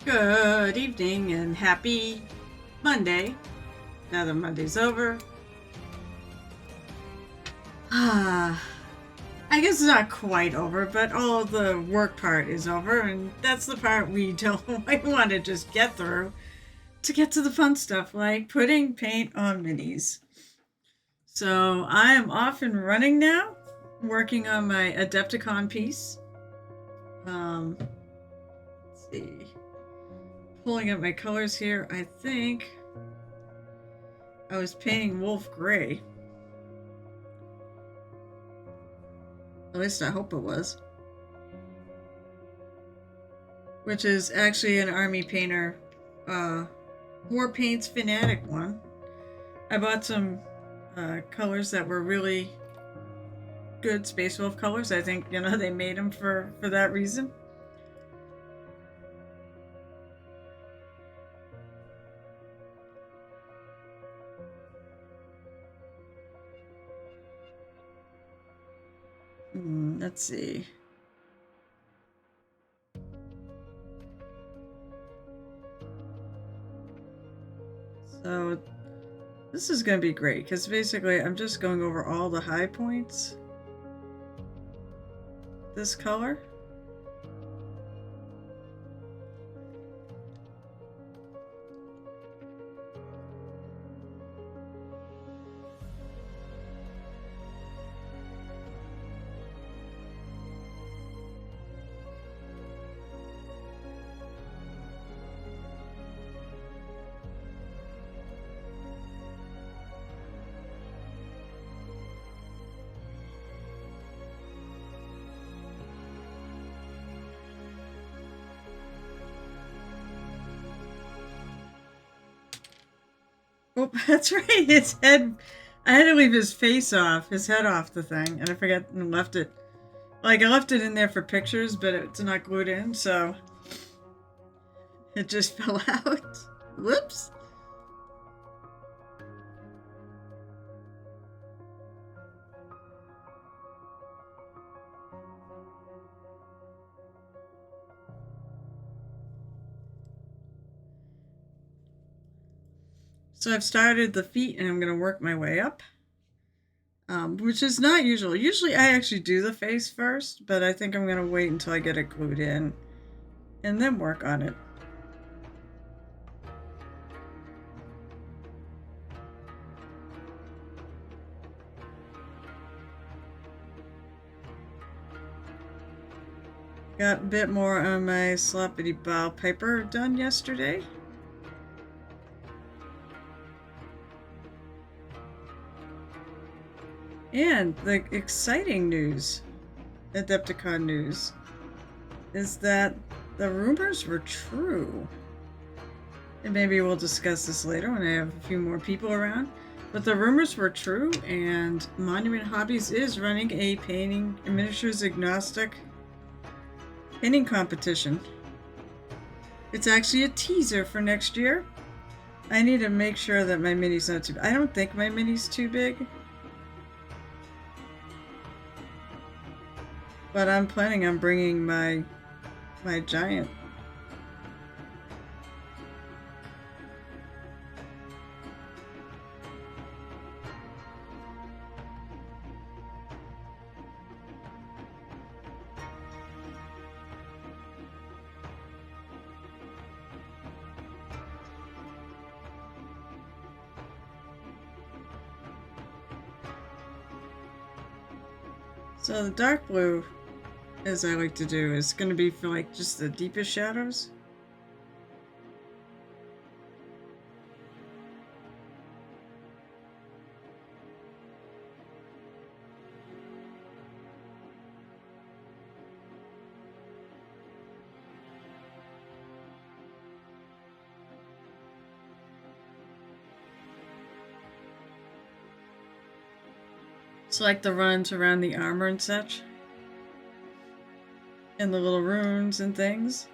Good evening and happy Monday. Now that Monday's over. I guess it's not quite over, but all the work part is over, and that's the part we don't want to just get through to get to the fun stuff like putting paint on minis. So I am off and running now, working on my Adepticon piece. Let's see. Pulling up my colors here, I think I was painting Wolf Gray. At least I hope it was. Which is actually an Army Painter War Paints Fanatic one. I bought some colors that were really good Space Wolf colors. I think, they made them for that reason. Let's see. So this is going to be great because basically I'm just going over all the high points. This color. Oh, that's right. His head. I had to leave his head off the thing, and I forgot and left it. Like, I left it in there for pictures, but it's not glued in, so it just fell out. Whoops. So I've started the feet, and I'm going to work my way up. Which is not usual. Usually I actually do the face first, but I think I'm going to wait until I get it glued in and then work on it. Got a bit more on my Sloppity Bow Piper done yesterday. And the exciting news, Adepticon news, is that the rumors were true. And maybe we'll discuss this later when I have a few more people around. But the rumors were true, and Monument Hobbies is running a painting, a miniatures agnostic painting competition. It's actually a teaser for next year. I need to make sure that my mini's not too big. I don't think my mini's too big. But I'm planning on bringing my giant. So the dark blue, as I like to do, is going to be for like just the deepest shadows. So like the runs around the armor and such. And the little runes and things.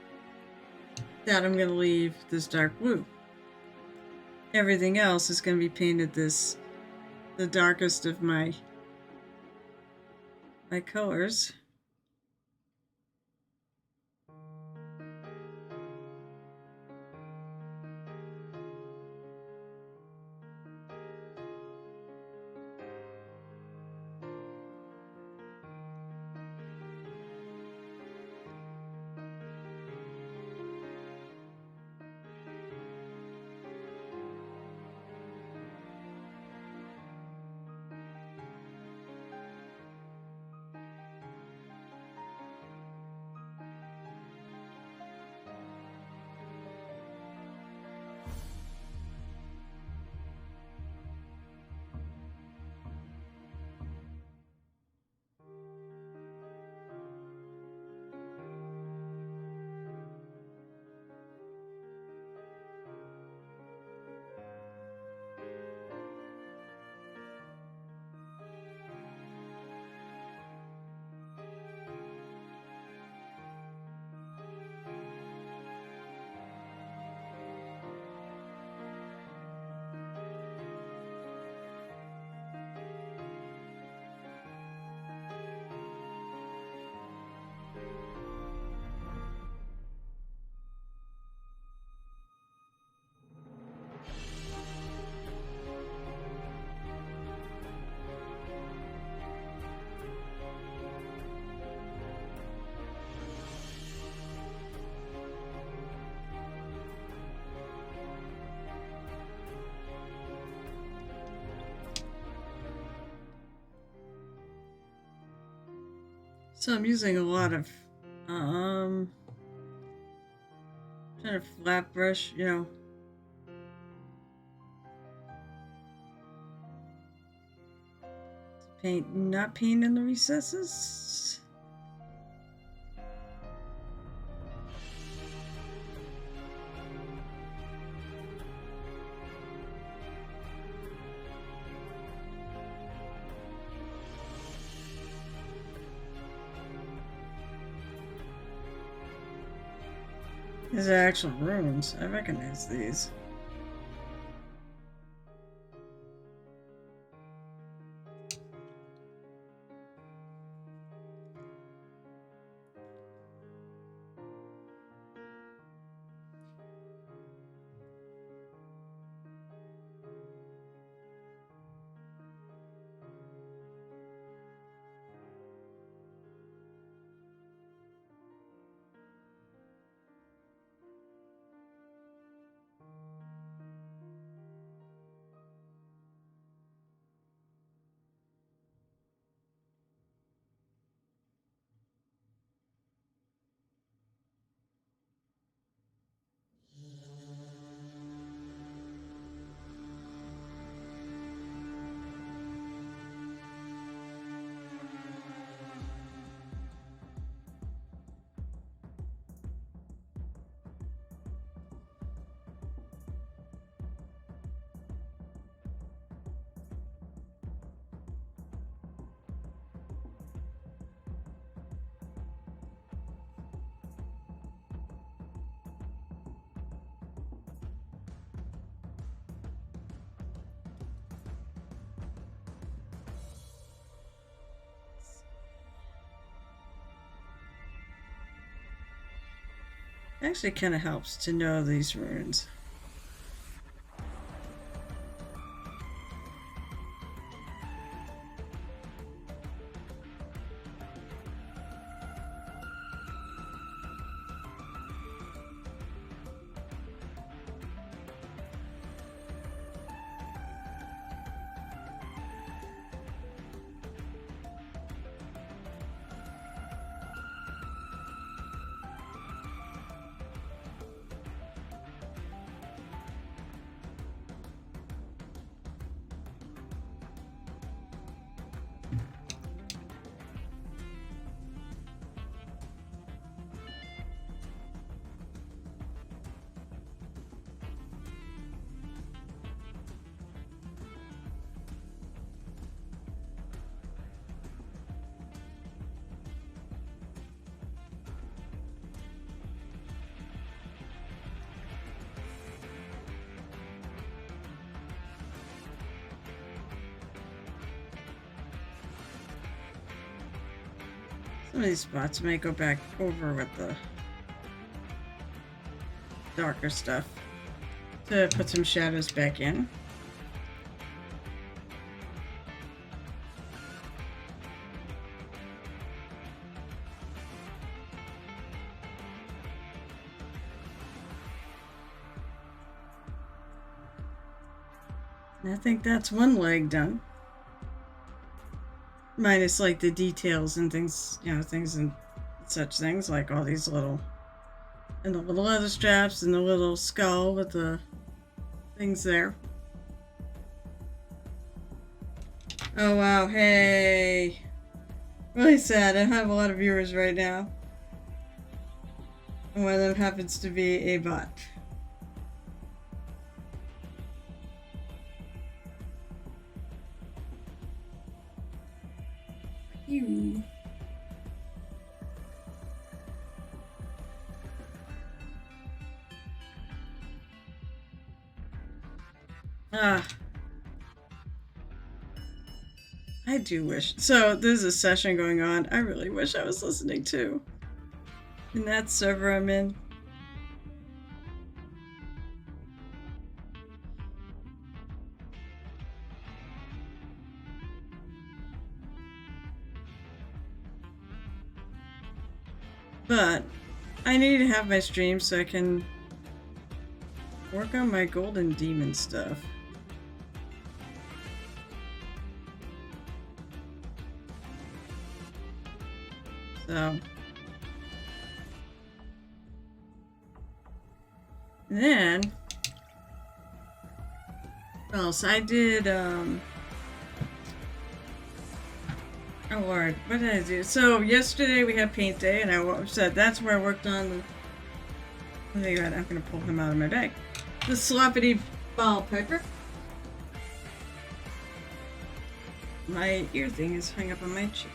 That I'm going to leave this dark blue. Everything else is going to be painted the darkest of my colors. So I'm using a lot of kind of flat brush, you know. Paint, not paint in the recesses. These are actual runes. I recognize these. Actually kind of helps to know these runes. Some of these spots may go back over with the darker stuff to put some shadows back in. And I think that's one leg done. Minus like the details and things, you know, things and such things like all these little, and the little leather straps and the little skull with the things there. Oh wow, hey. Really sad, I have a lot of viewers right now. And one of them happens to be a bot. You. Ah. I do wish. So there's a session going on I really wish I was listening to. In that server I'm in. But I need to have my stream so I can work on my golden demon stuff. So then, what else? I did, oh Lord, what did I do? So yesterday we had paint day, and I said that's where I worked on the, I'm gonna pull him out of my bag. The sloppity ball pepper. My ear thing is hung up on my cheek.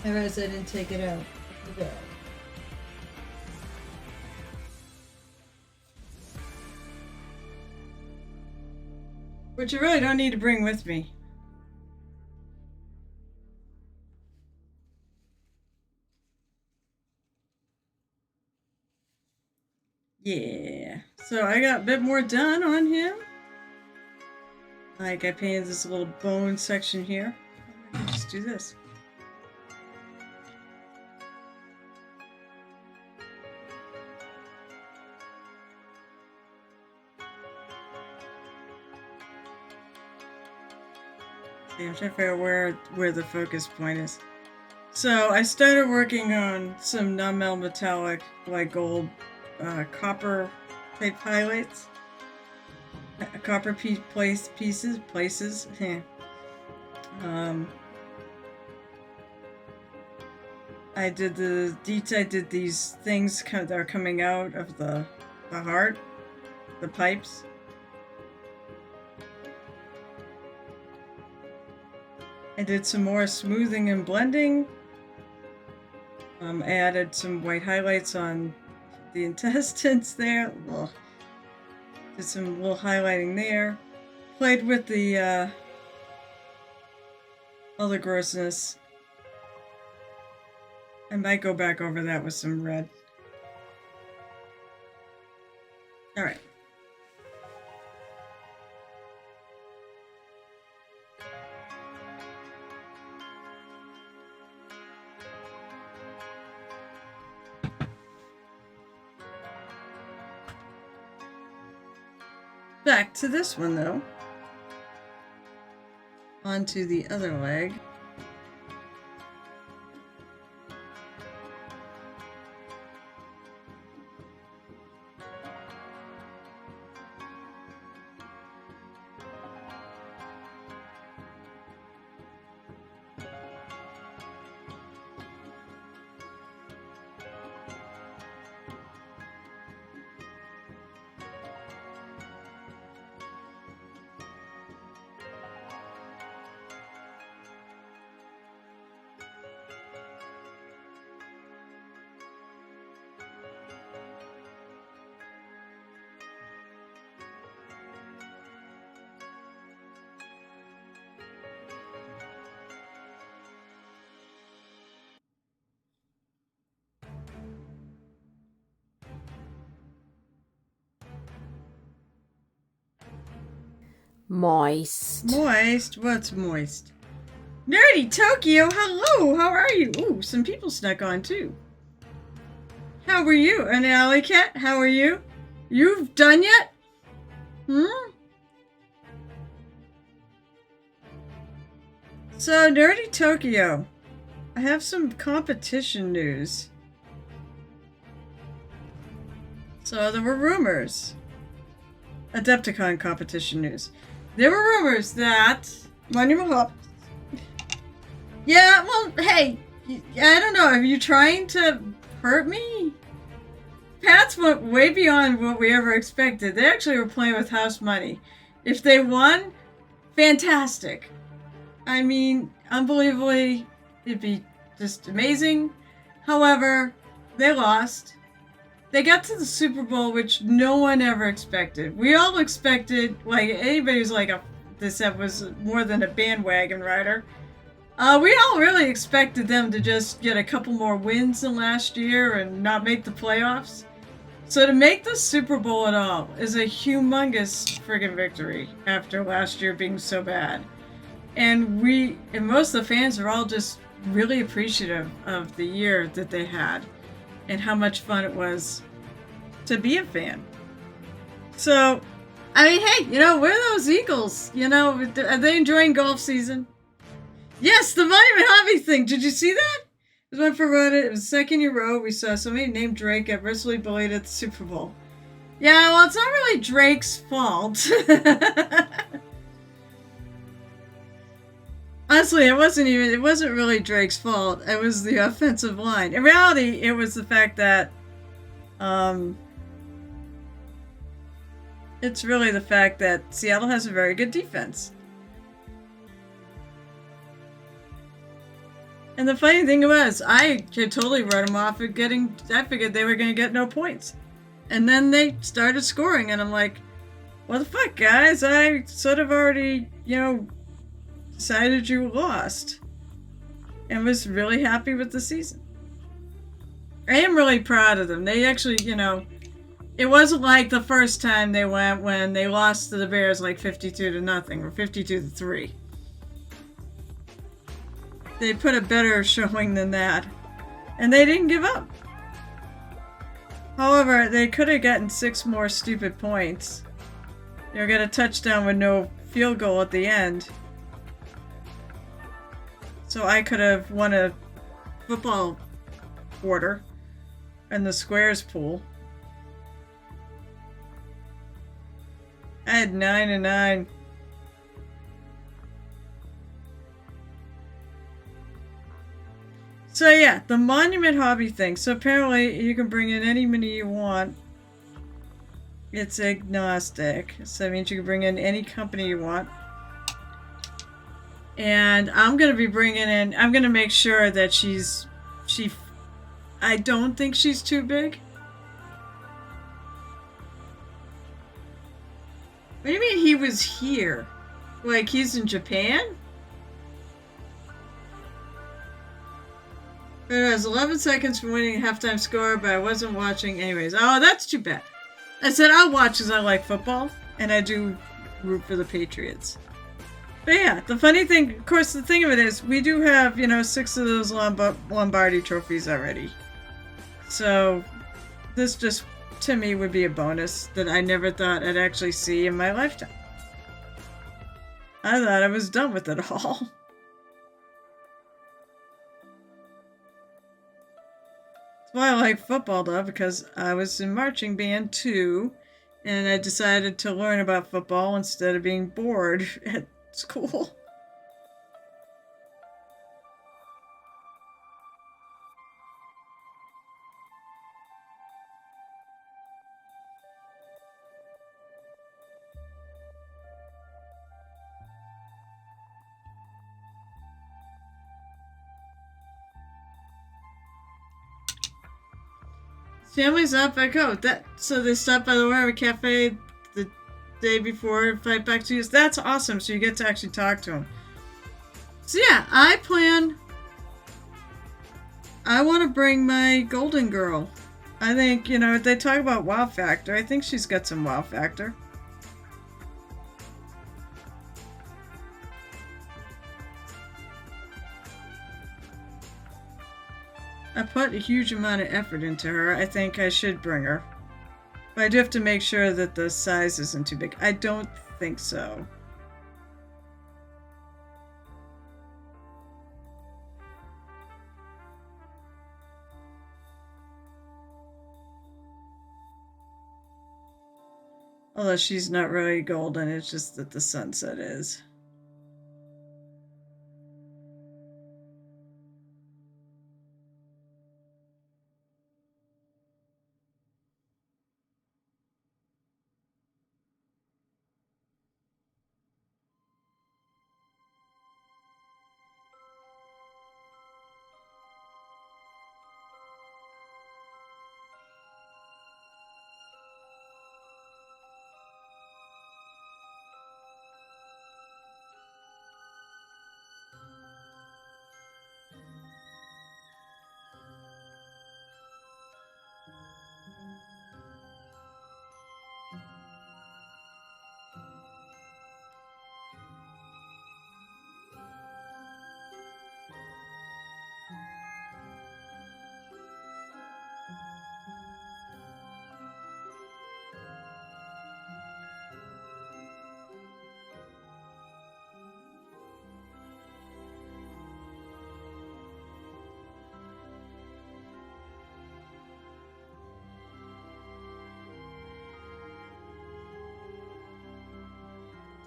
I realized I didn't take it out. Okay. Which I really don't need to bring with me. Yeah. So I got a bit more done on him. Like I painted this little bone section here. I can just do this. See, I'm trying to figure out where the focus point is. So I started working on some non-metal metallic, like gold, copper type highlights. Copper places. I did these things that are coming out of the heart, the pipes. I did some more smoothing and blending. I added some white highlights on the intestines there. Ugh. Did some little highlighting there. Played with the other grossness. I might go back over that with some red. Alright. Back to this one though. Onto the other leg. Moist. Moist? What's moist? Nerdy Tokyo, hello! How are you? Ooh, some people snuck on too. How are you? An alley cat, how are you? You've done yet? So, Nerdy Tokyo, I have some competition news. So, there were rumors. Adepticon competition news. There were rumors that Monument. Yeah, well, hey, I don't know. Are you trying to hurt me? Pats went way beyond what we ever expected. They actually were playing with house money. If they won, fantastic. I mean, unbelievably, it'd be just amazing. However, they lost. They got to the Super Bowl, which no one ever expected. We all expected, like, anybody who's like, this was more than a bandwagon rider. We all really expected them to just get a couple more wins than last year and not make the playoffs. So to make the Super Bowl at all is a humongous friggin' victory after last year being so bad. And most of the fans are all just really appreciative of the year that they had and how much fun it was to be a fan. So I mean, hey, where are those Eagles? Are they enjoying golf season? Yes, the Monument Hobby thing. Did you see that? It was one for Reddit. It was the second year row. We saw somebody named Drake get mercilessly bullied at the Super Bowl. Yeah, well, it's not really Drake's fault. Honestly, it wasn't really Drake's fault. It was the offensive line. In reality, it was the fact that, it's really the fact that Seattle has a very good defense. And the funny thing was, I could totally write them off at I figured they were going to get no points. And then they started scoring, and I'm like, what the fuck, guys? I sort of already, decided you lost. And was really happy with the season. I am really proud of them. They actually, it wasn't like the first time they went when they lost to the Bears like 52-0 or 52-3. They put a better showing than that. And they didn't give up. However, they could have gotten 6 more stupid points. They got a touchdown with no field goal at the end. So I could have won a football quarter in the squares pool. I had 9-9. So yeah, the Monument Hobby thing. So apparently you can bring in any mini you want. It's agnostic. So that means you can bring in any company you want. And I'm going to be bringing in, I'm going to make sure that I don't think she's too big. What do you mean he was here? Like he's in Japan? It was 11 seconds from winning a halftime score, but I wasn't watching anyways. Oh, that's too bad. I said I'll watch because I like football, and I do root for the Patriots. But yeah, the funny thing, of course, the thing of it is, we do have, 6 of those Lombardi trophies already. So, this just, to me, would be a bonus that I never thought I'd actually see in my lifetime. I thought I was done with it all. That's why I like football, though, because I was in marching band, too, and I decided to learn about football instead of being bored at school. Family's up, I go. So they stopped by the Warrior Cafe the day before Fight Back to You. That's awesome. So you get to actually talk to them. So yeah, I want to bring my golden girl. I think, they talk about wow factor. I think she's got some wow factor. I put a huge amount of effort into her. I think I should bring her. But I do have to make sure that the size isn't too big. I don't think so. Although she's not really golden, it's just that the sunset is.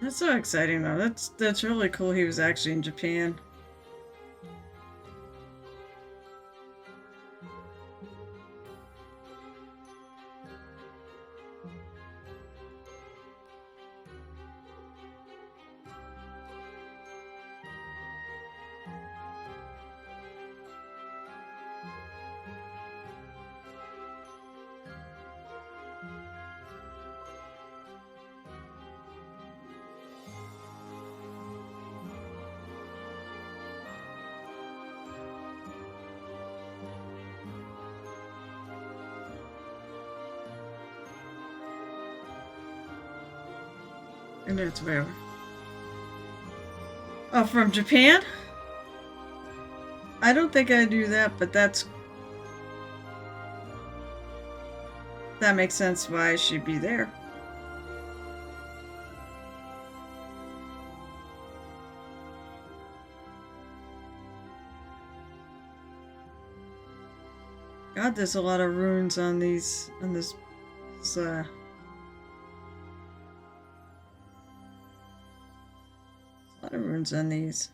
That's so exciting though. That's really cool he was actually in Japan. And it's whatever. Oh, from Japan? I don't think I do that, but that makes sense why she'd be there. God, there's a lot of runes on this, a lot of runes on these.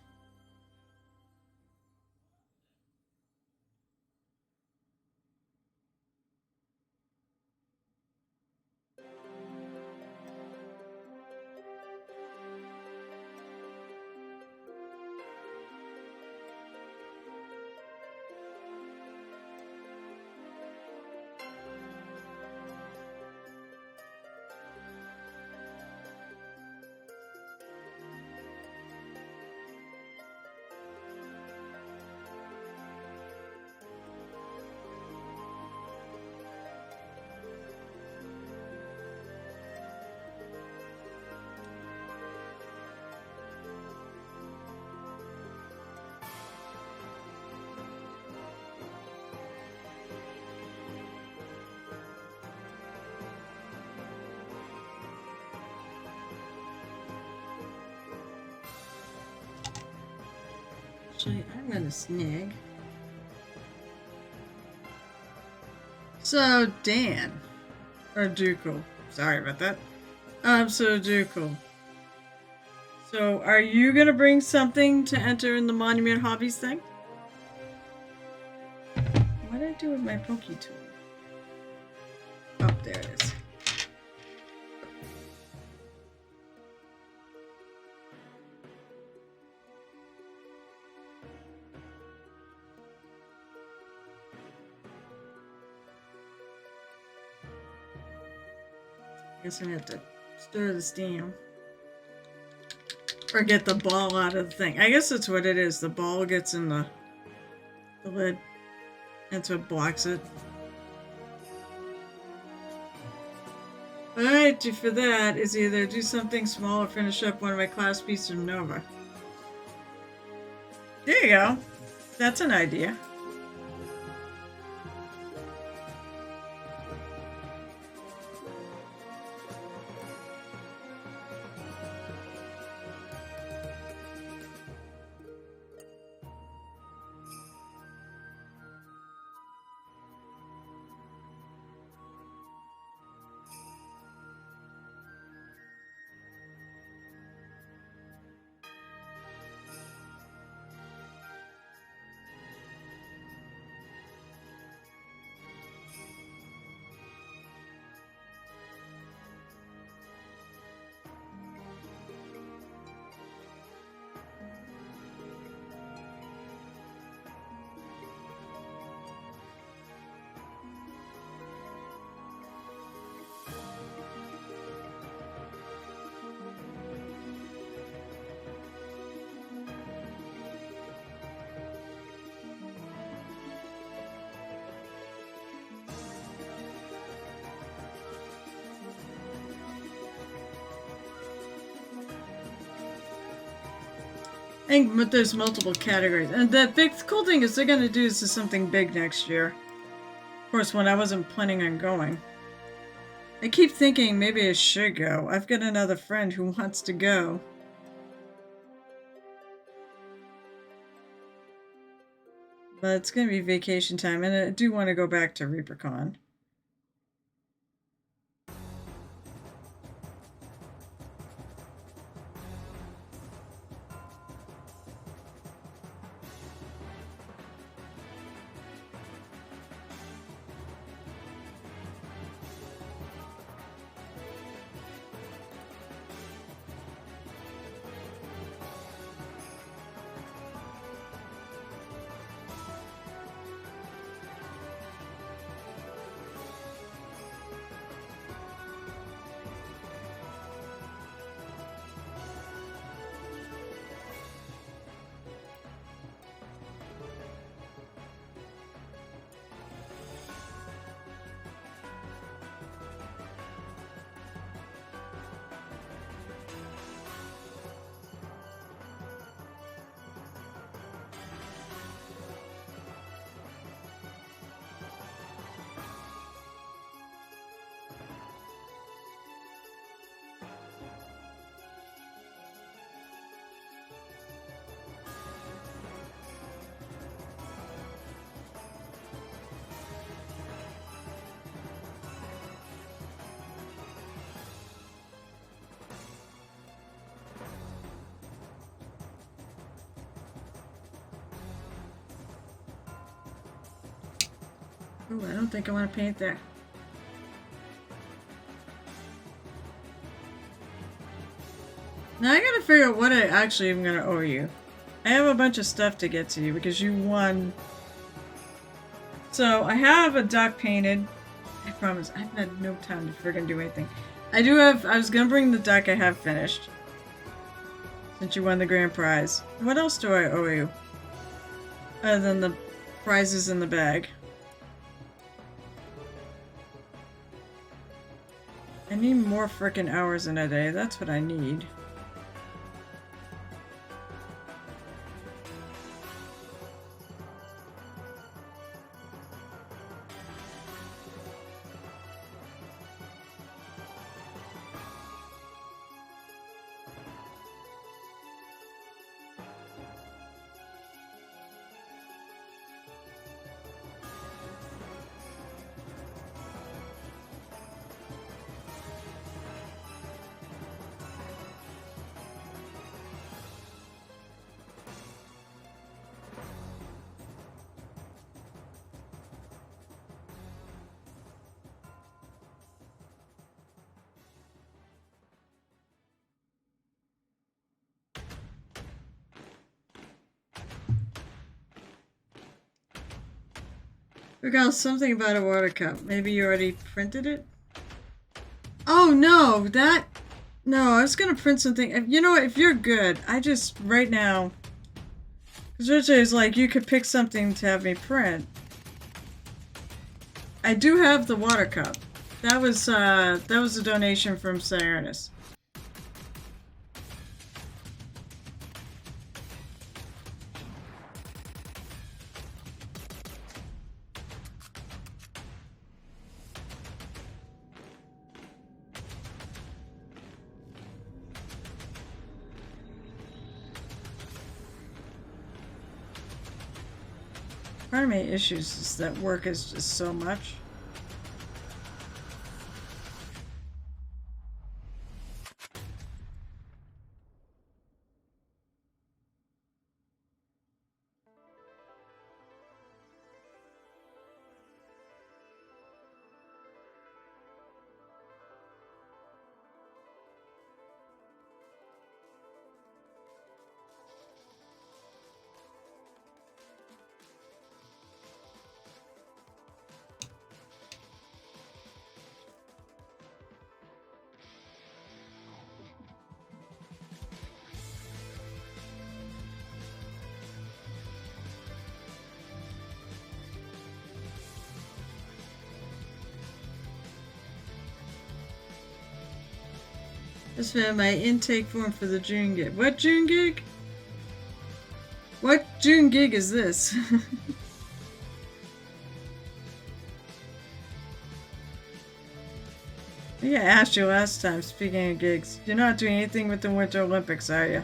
Actually, I'm gonna snag. So, Dan. Or Dukel. Sorry about that. So Dukel. So, are you gonna bring something to enter in the Monument Hobbies thing? What did I do with my Poke Tool? Oh, there it is. I guess I have to stir this down. Or get the ball out of the thing. I guess that's what it is. The ball gets in the lid. That's what blocks it. Alright, for that is either do something small or finish up one of my class pieces from Nova. There you go. That's an idea. I think but there's multiple categories. And the cool thing is they're going to do is something big next year. Of course, when I wasn't planning on going. I keep thinking maybe I should go. I've got another friend who wants to go. But it's going to be vacation time, and I do want to go back to ReaperCon. Ooh, I don't think I want to paint there. Now I gotta figure out what I actually am gonna owe you. I have a bunch of stuff to get to you because you won. So I have a duck painted. I promise, I've had no time to friggin' do anything. I was gonna bring the duck I have finished. Since you won the grand prize. What else do I owe you? Other than the prizes in the bag. I need more frickin' hours in a day. That's what I need. Forgot something about a water cup. Maybe you already printed it? Oh no, no, I was gonna print something. You know what, if you're good, I just, right now, because Richard is like, you could pick something to have me print. I do have the water cup. That was a donation from Cyrus. Part of my issues is that work is just so much. Just found my intake form for the June gig. What June gig? What June gig is this? I think I asked you last time, speaking of gigs. You're not doing anything with the Winter Olympics, are you?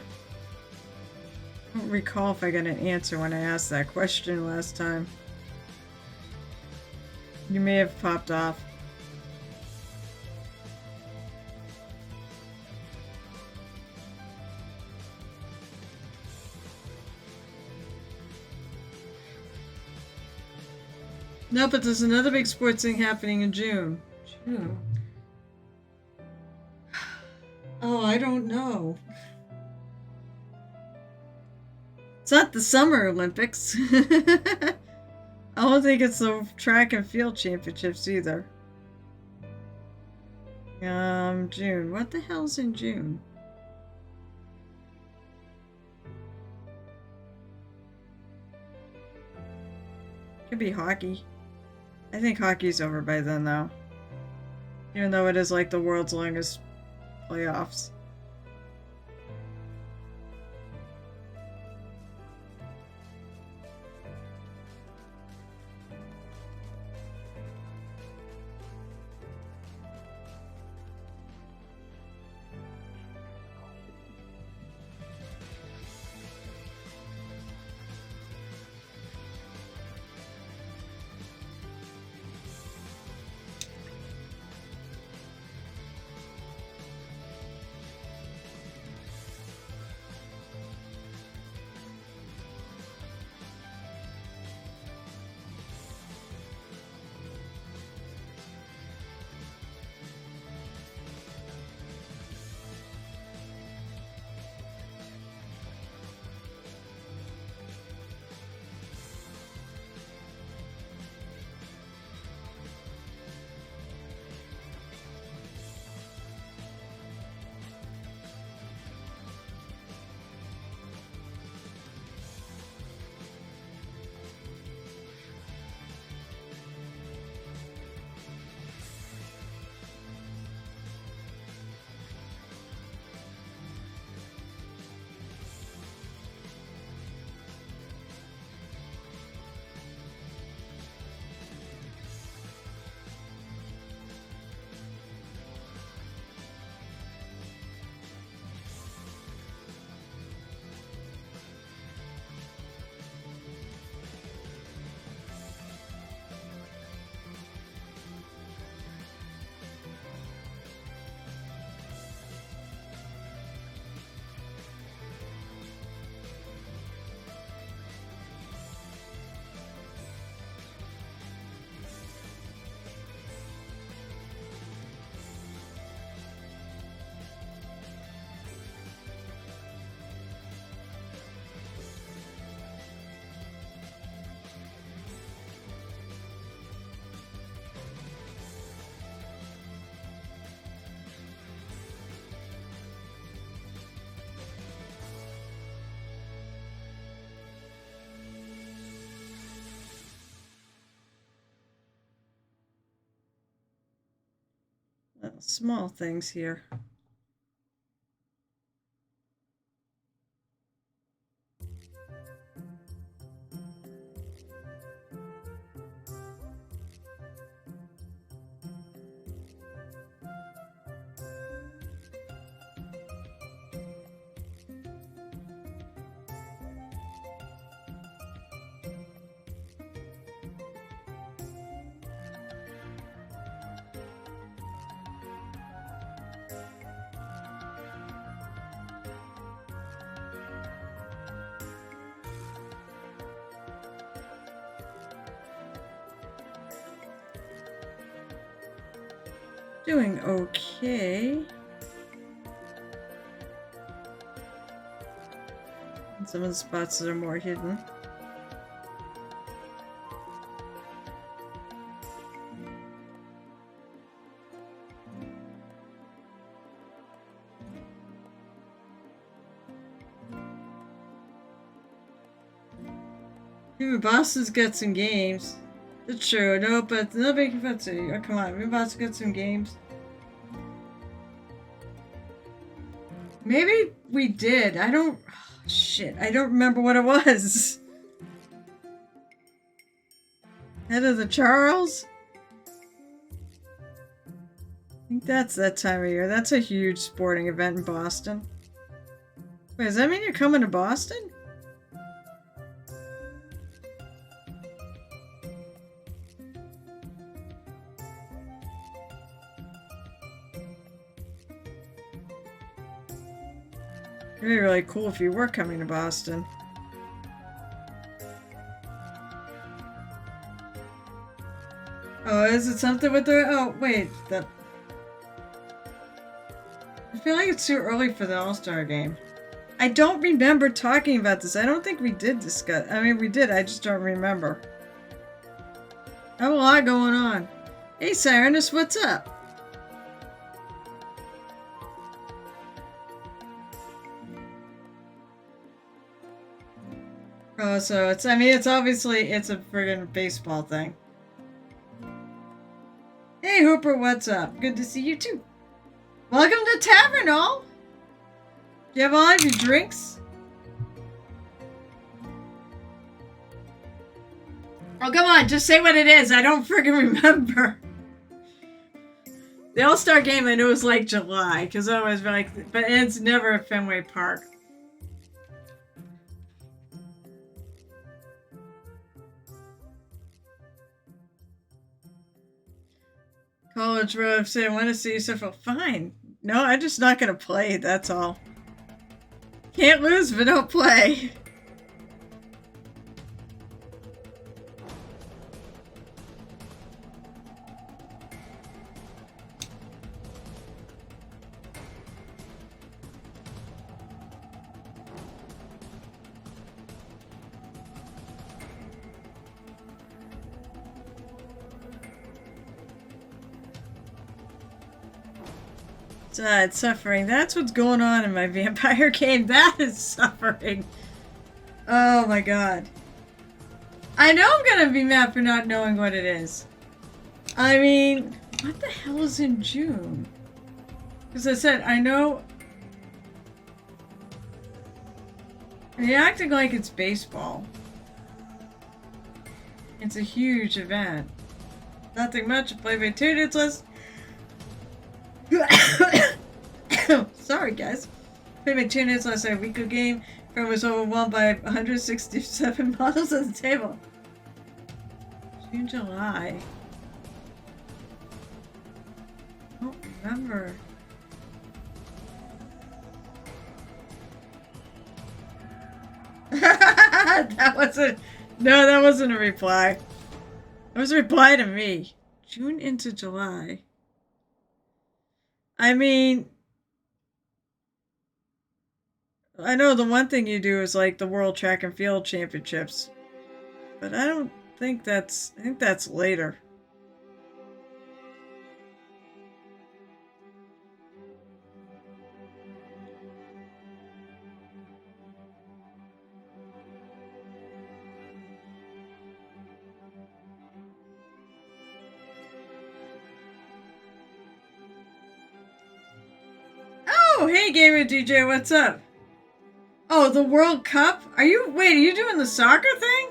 I don't recall if I got an answer when I asked that question last time. You may have popped off. No, but there's another big sports thing happening in June. June? Oh, I don't know. It's not the Summer Olympics. I don't think it's the track and field championships either. June. What the hell's in June? Could be hockey. I think hockey's over by then, though. Even though it is like the world's longest playoffs. Small things here. Doing okay. Some of the spots that are more hidden. Even Boston's got some games. That's true. No, but nobody can fancy. Oh, come on. Even Boston's got some games. Maybe we did. I don't... Oh, shit. I don't remember what it was. Head of the Charles? I think that's that time of year. That's a huge sporting event in Boston. Wait, does that mean you're coming to Boston? It'd be really cool if you were coming to Boston. Oh, is it something with the... Oh, wait. I feel like it's too early for the All-Star game. I don't remember talking about this. I don't think we did discuss... I mean, we did. I just don't remember. I have a lot going on. Hey, Sirenus, what's up? Oh, so it's... I mean, it's obviously... It's a friggin' baseball thing. Hey, Hooper, what's up? Good to see you, too. Welcome to Tavern, all! Do you have all of your drinks? Oh, come on, just say what it is. I don't friggin' remember. The All-Star game, I know, is like July, because I was like... But it's never at Fenway Park. College Road, say I want to see you so fine. No, I'm just not going to play, that's all. Can't lose if I don't play. It's suffering. That's what's going on in my vampire game. That is suffering. Oh my god. I know I'm gonna be mad for not knowing what it is. I mean, what the hell is in June? Because I said, I know... You're acting like it's baseball. It's a huge event. Nothing much. Play by 2 dudes less. Sorry, guys. Played my 2 minutes last night. Weekly game. Friend was overwhelmed by 167 models at the table. June, July. I don't remember. That wasn't... No, that wasn't a reply. It was a reply to me. June into July. I mean... I know the one thing you do is like the World Track and Field Championships. But I don't think that's... I think that's later. Oh, hey, Gamer DJ, what's up? Oh, the World Cup? Are you doing the soccer thing?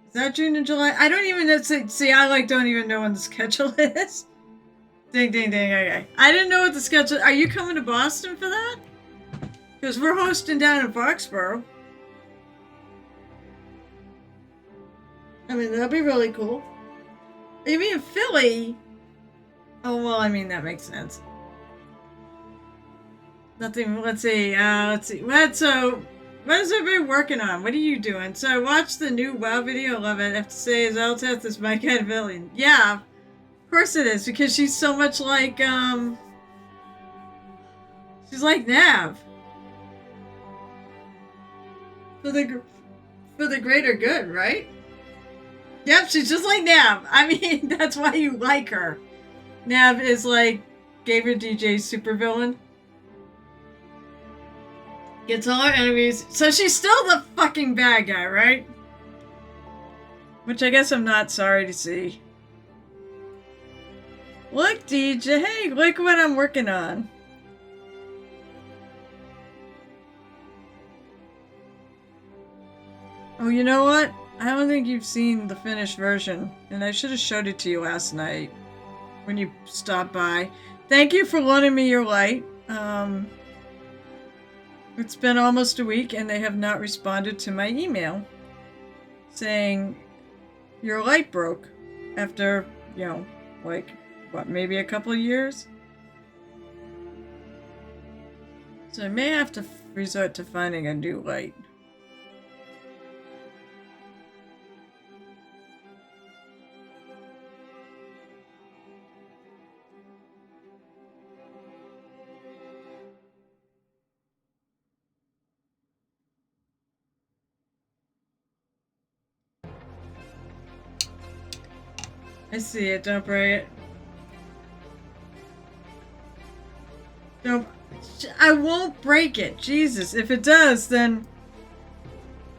Is that June and July? I don't even know. See, I don't even know when the schedule is. Ding, ding, ding. Okay. I didn't know what the schedule. Are you coming to Boston for that? Because we're hosting down in Foxborough. I mean, that'd be really cool. You mean Philly? Oh, well, I mean, that makes sense. Nothing, let's see. What is everybody working on? What are you doing? So I watched the new WoW video. I love it. I have to say, Zelteth is my kind of villain. Yeah, of course it is, because she's so much like, she's like Nav. For the greater good, right? Yep, she's just like Nav. I mean, that's why you like her. Nav is like Gamer DJ's supervillain. Gets all her enemies. So she's still the fucking bad guy, right? Which I guess I'm not sorry to see. Look, DJ. Hey, look what I'm working on. Oh, you know what? I don't think you've seen the finished version, and I should have showed it to you last night when you stopped by. Thank you for loaning me your light. It's been almost a week, and they have not responded to my email saying your light broke after, maybe a couple of years? So I may have to resort to finding a new light. I see it, don't break it. Don't. I won't break it. Jesus, if it does, then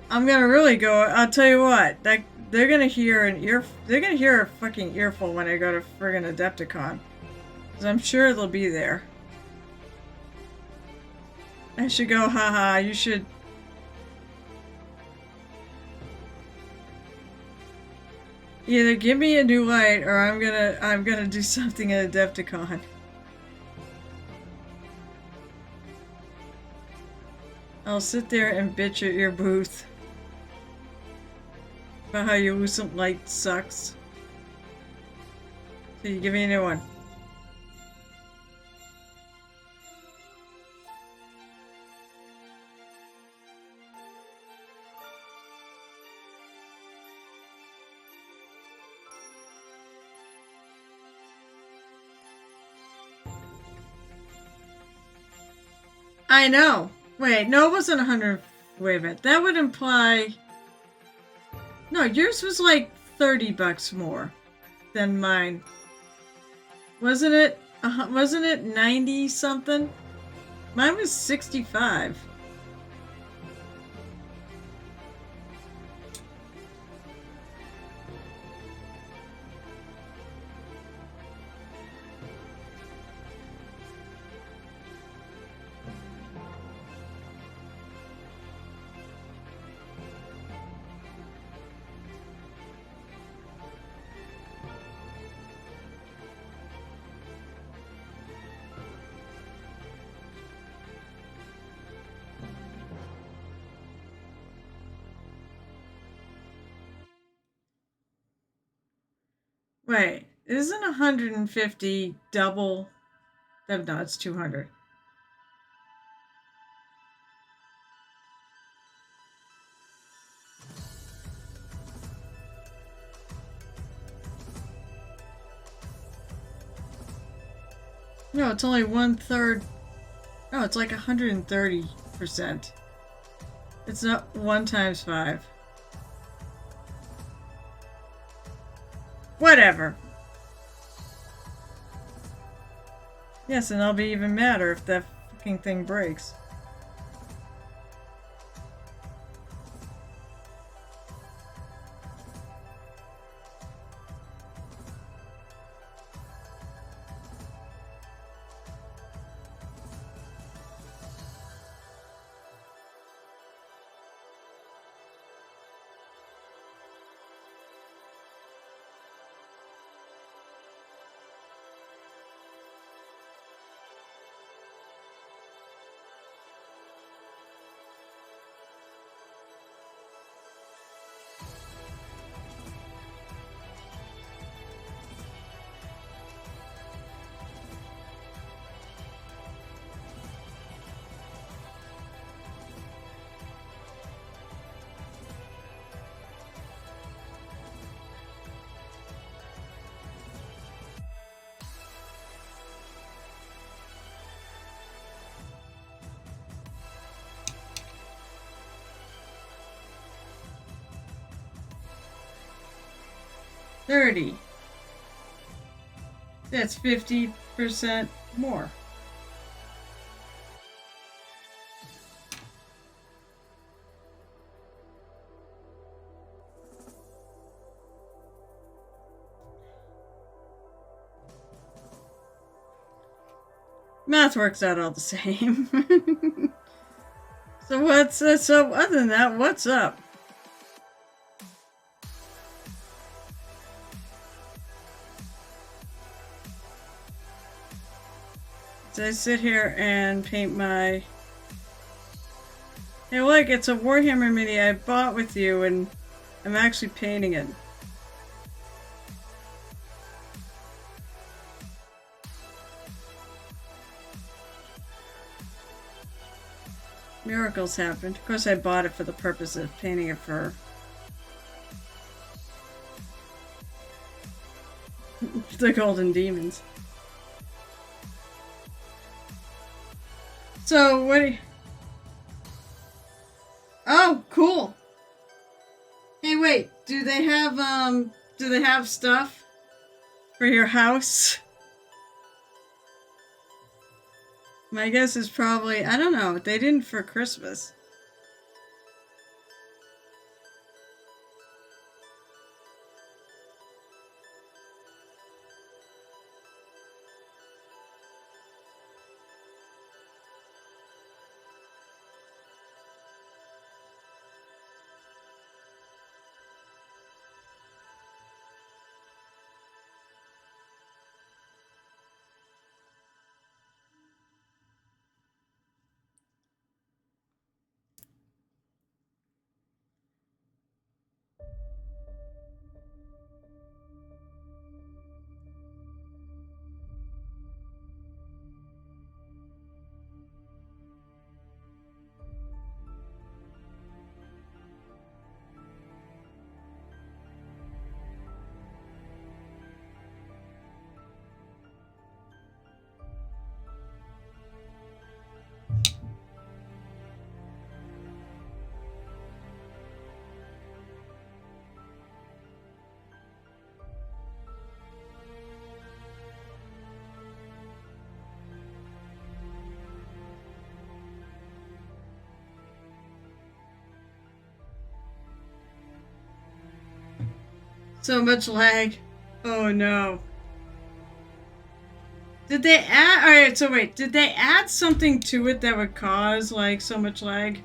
I'm gonna really go. I'll tell you what. They're gonna hear They're gonna hear a fucking earful when I go to friggin' Adepticon, because I'm sure they'll be there. I should go. Haha. You should. Either give me a new light, or I'm gonna do something at Adepticon. I'll sit there and bitch at your booth about how your lucent light sucks. So you give me a new one. I know. Wait, no, it wasn't 100. Wait a minute. That would imply. No, yours was like $30 more than mine. Wasn't it? Wasn't it 90 something? Mine was 65. Wait, isn't 150 double? No, it's 200. No, it's only 1/3. No, it's like 130%. It's not 1 times 5. Whatever. Yes, and I'll be even madder if that fucking thing breaks. 30. That's 50% more. Math works out all the same. So other than that, what's up? So I sit here and paint my... Hey look, it's a Warhammer mini I bought with you and I'm actually painting it. Miracles happened. Of course I bought it for the purpose of painting it for... the Golden Demons. So, what do you... Oh, cool! Hey, wait, do they have stuff for your house? My guess is probably, I don't know, they didn't for Christmas. So much lag. Oh no. Did they add... Alright, so wait. Did they add something to it that would cause, like, so much lag?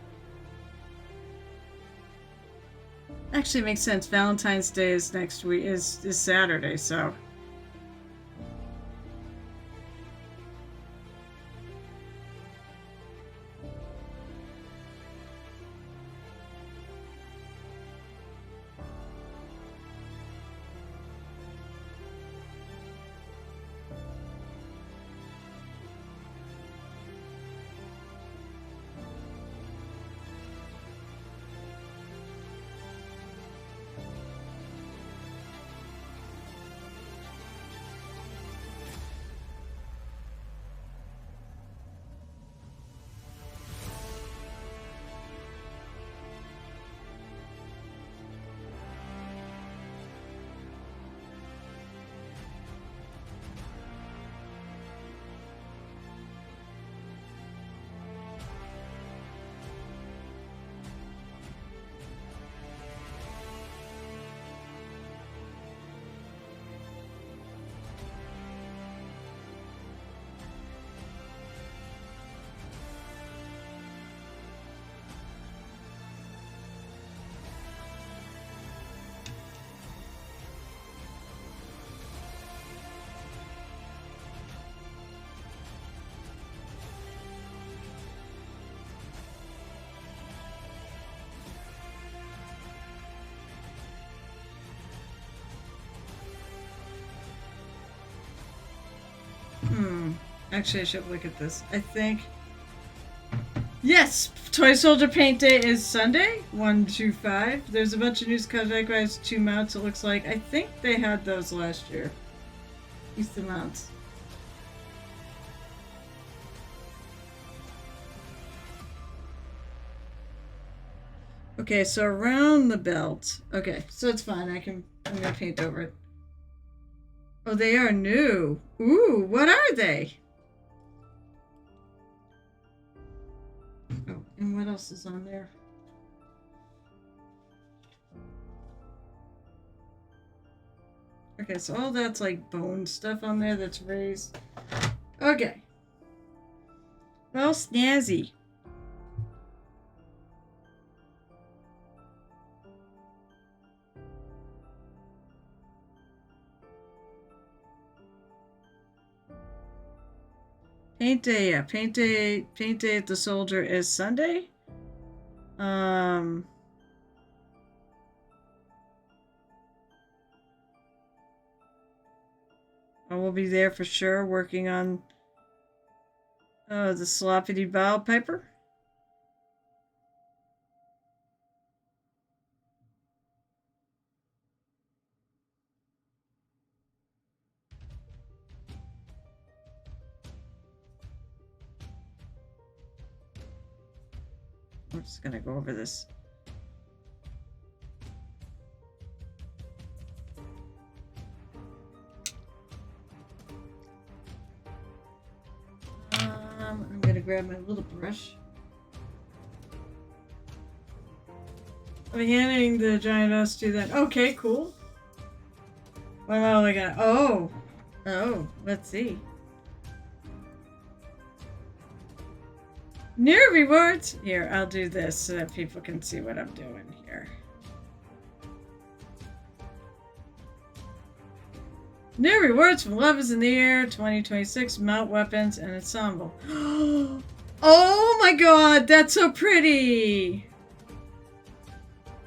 Actually, it makes sense. Valentine's Day is next week. Is Saturday, so... Actually, I should look at this. I think... Yes! Toy Soldier Paint Day is Sunday, 1/25. There's a bunch of news cosmetic guys, 2 mounts, it looks like. I think they had those last year. These the mounts. Okay, so around the belt. Okay, so it's fine. I'm gonna paint over it. Oh, they are new. Ooh, what are they? Oh, and what else is on there? Okay, so all that's like bone stuff on there that's raised. Okay. Well, snazzy. Paint day, yeah. Paint day at the Soldier is Sunday. I will be there for sure working on the Sloppity Bow Piper. I'm just gonna go over this. I'm gonna grab my little brush. I'm handing the giant us to that. Okay, cool. What am I only gonna? Oh, let's see. New rewards! Here, I'll do this so that people can see what I'm doing here. New rewards from Love is in the Air 2026 mount weapons and ensemble. Oh my god, that's so pretty!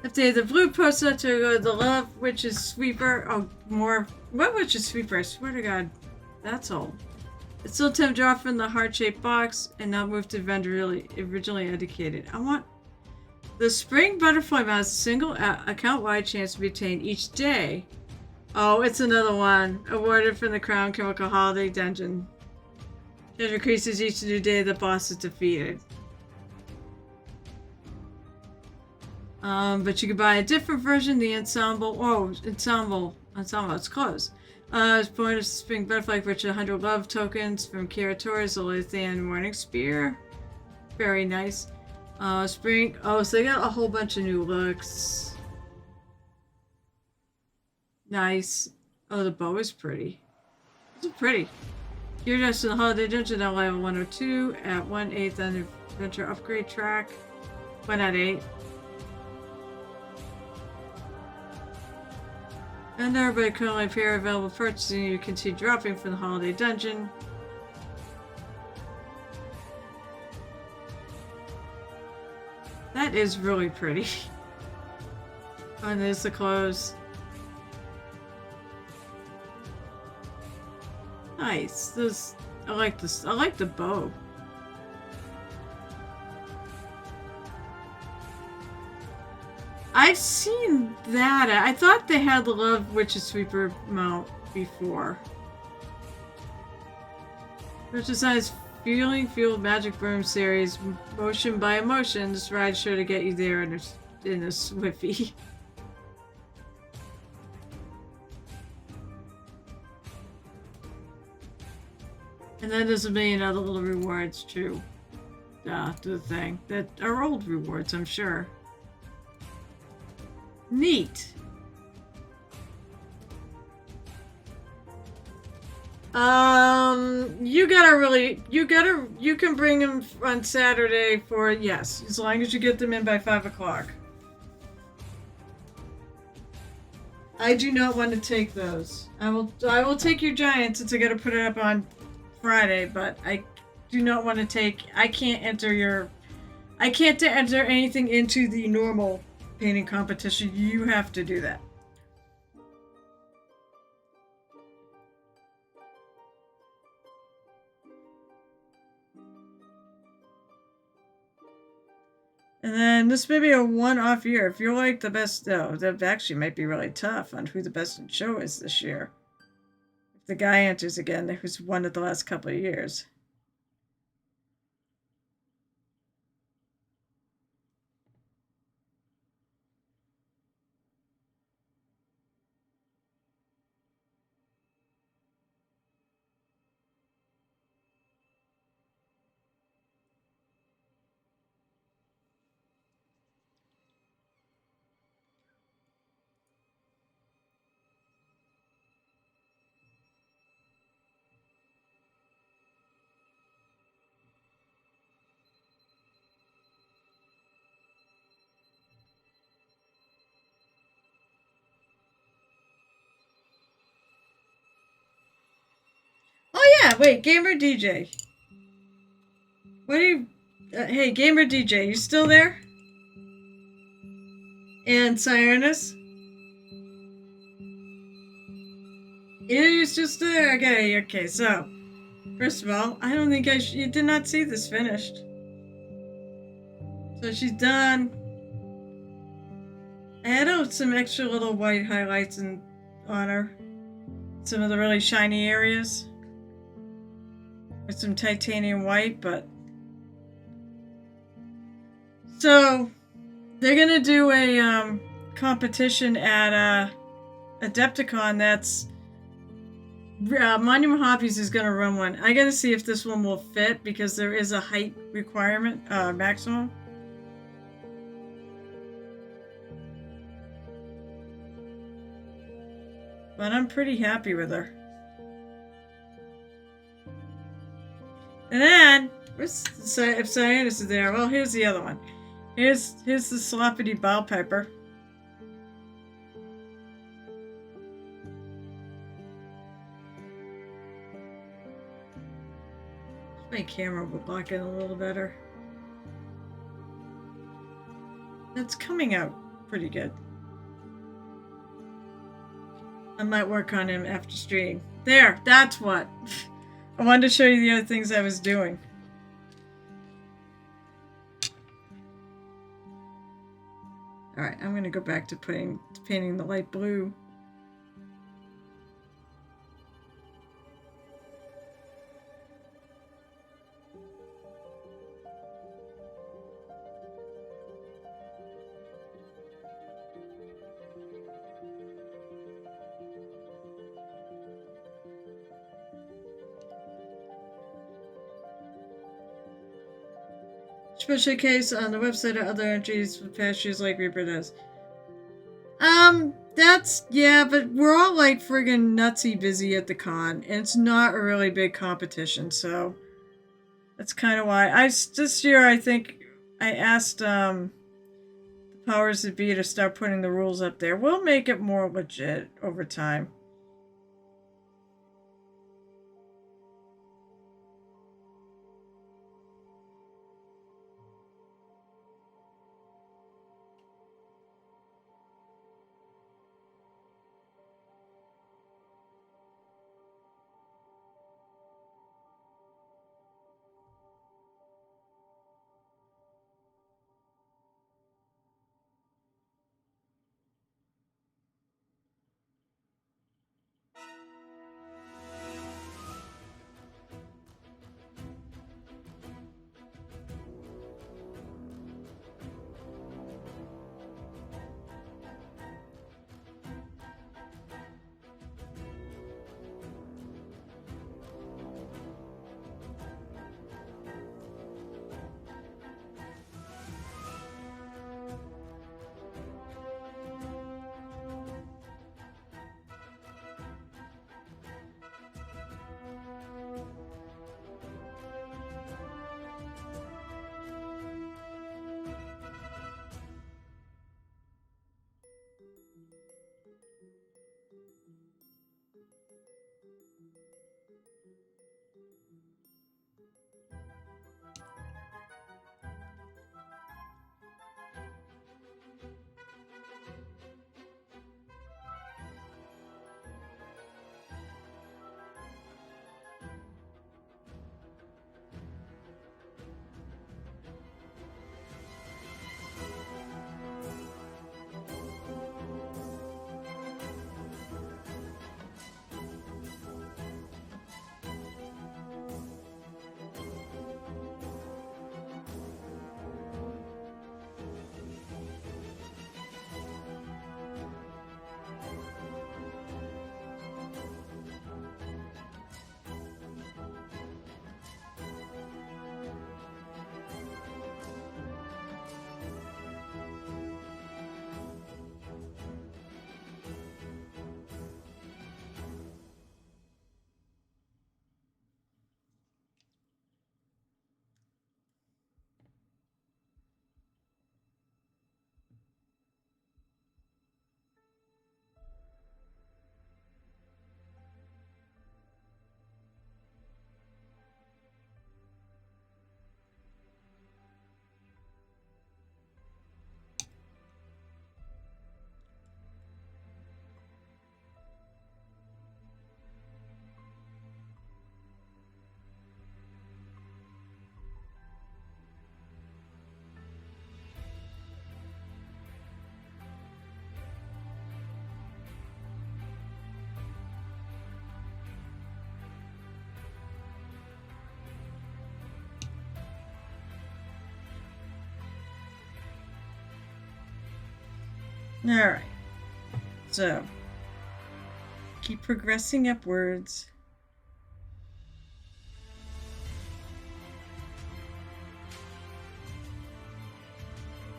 Update the blue poster to the Love Witch's Sweeper. Oh, more. What Witch's Sweeper? I swear to god, that's old. It's still $10 drop from the heart-shaped box and not moved to vendor originally indicated. I want the spring butterfly mouse, a single account-wide chance to be obtained each day. Oh, it's another one. Awarded from the Crown Chemical Holiday Dungeon. It increases each new day the boss is defeated. But you can buy a different version, the ensemble. Oh, ensemble, it's closed. As point of spring butterfly, which 100 love tokens from Kira Torres, the Lithian Morning Spear. Very nice. Spring. Oh, so they got a whole bunch of new looks. Nice. Oh, the bow is pretty. It's pretty. You're just in the Holiday Dungeon at level 102 at 1/8 on the Adventure Upgrade track. 1 at 8. And everybody currently appear available purchasing. You can see dropping from the Holiday Dungeon. That is really pretty. And there's the clothes. Nice. This I like this. I like the bow. I've seen that. I thought they had the Love Witch's Sweeper mount before. Which is nice. Feeling Fueled Magic Broom series, motion by emotion. This ride sure to get you there in a Swiffy. And then there's a million other little rewards too. To the thing that are old rewards, I'm sure. Neat. You can bring them on Saturday for, yes, as long as you get them in by 5 o'clock. I do not want to take those. I will take your giant since I gotta put it up on Friday, but I do not want to take, I can't enter anything into the normal painting competition. You have to do that. And then this may be a one-off year. If you're like the best, though, that actually might be really tough on who the best in show is this year. If the guy enters again, who's won it the last couple of years. yeah, wait, Gamer DJ. What are you... hey, Gamer DJ, you still there? And Cyanus? You're just there. Okay, so... First of all, I don't think you did not see this finished. So she's done. I had some extra little white highlights on her. Some of the really shiny areas. With some titanium white, but... So, they're gonna do a competition at Adepticon that's... Monument Hobbies is gonna run one. I gotta see if this one will fit because there is a height requirement, maximum. But I'm pretty happy with her. And then, if Cyanus is there, well, here's the other one. Here's the Sloppity Bowel Pepper. My camera will block it a little better. That's coming out pretty good. I might work on him after stream. There, that's what. I wanted to show you the other things I was doing. Alright, I'm going to go back to painting the light blue. Special case on the website or other entries with past years like Reaper does. Yeah, but we're all like friggin' nutsy busy at the con, and it's not a really big competition, so that's kind of why. This year, I think I asked the powers that be to start putting the rules up there. We'll make it more legit over time. Alright. So, keep progressing upwards.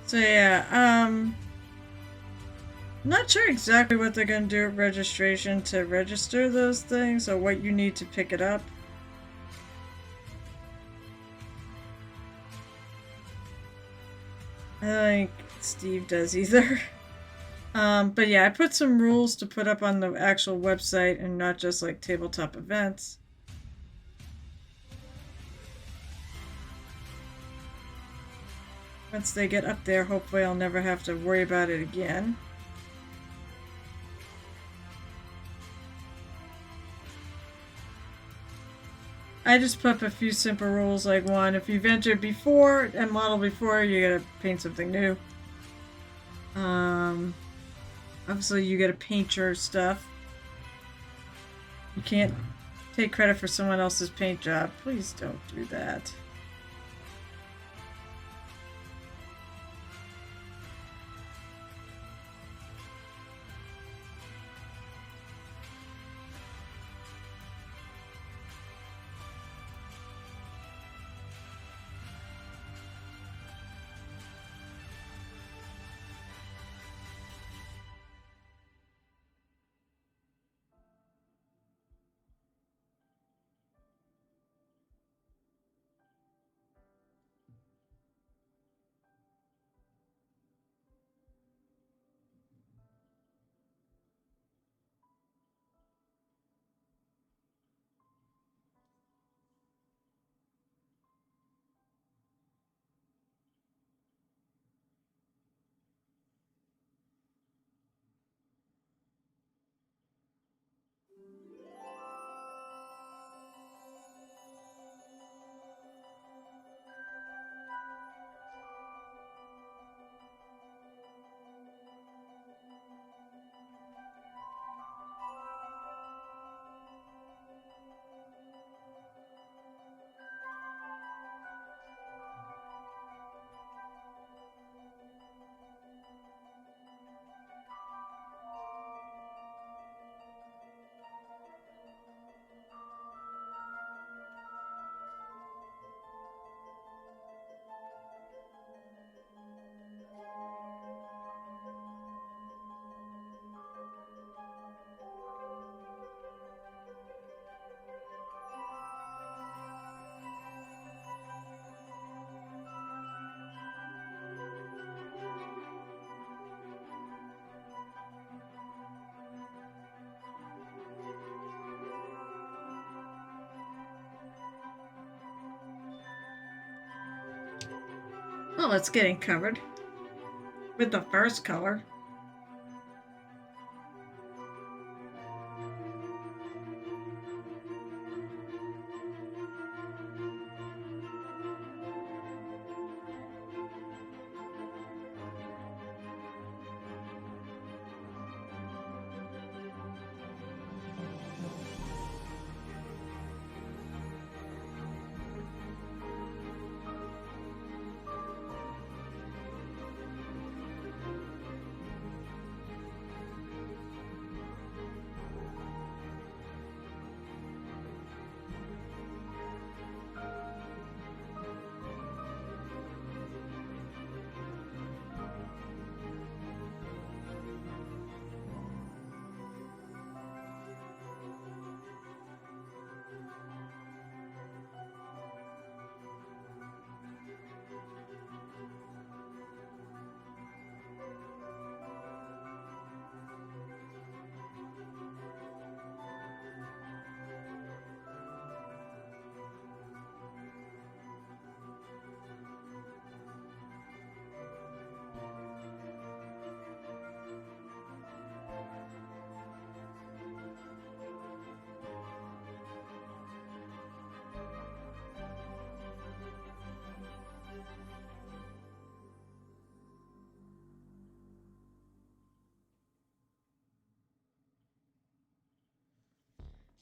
So yeah, I'm not sure exactly what they're going to do at registration to register those things or what you need to pick it up. I don't think Steve does either. But yeah, I put some rules to put up on the actual website and not just like tabletop events. Once they get up there, hopefully I'll never have to worry about it again. I just put up a few simple rules, like one, if you've entered before and modeled before, you gotta paint something new. Obviously you gotta paint your stuff. You can't take credit for someone else's paint job. Please don't do that. Well, it's getting covered with the first color.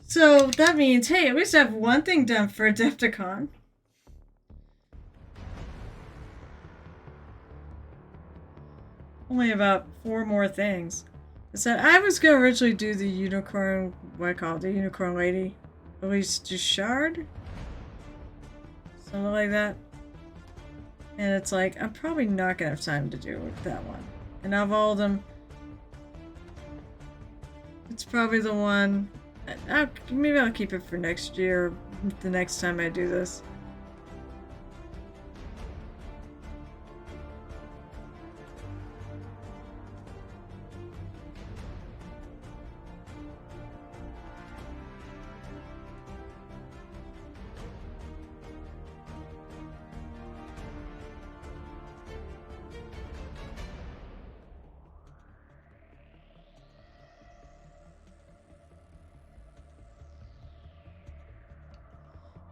So that means, hey, at least I have one thing done for Adepticon. only about 4 more things. So I was gonna originally do the unicorn, what I call it, the unicorn lady, Elise Duchard, something like that. And it's like I'm probably not gonna have time to do that one. And of all of them, it's probably the one. Maybe I'll keep it for next year, the next time I do this.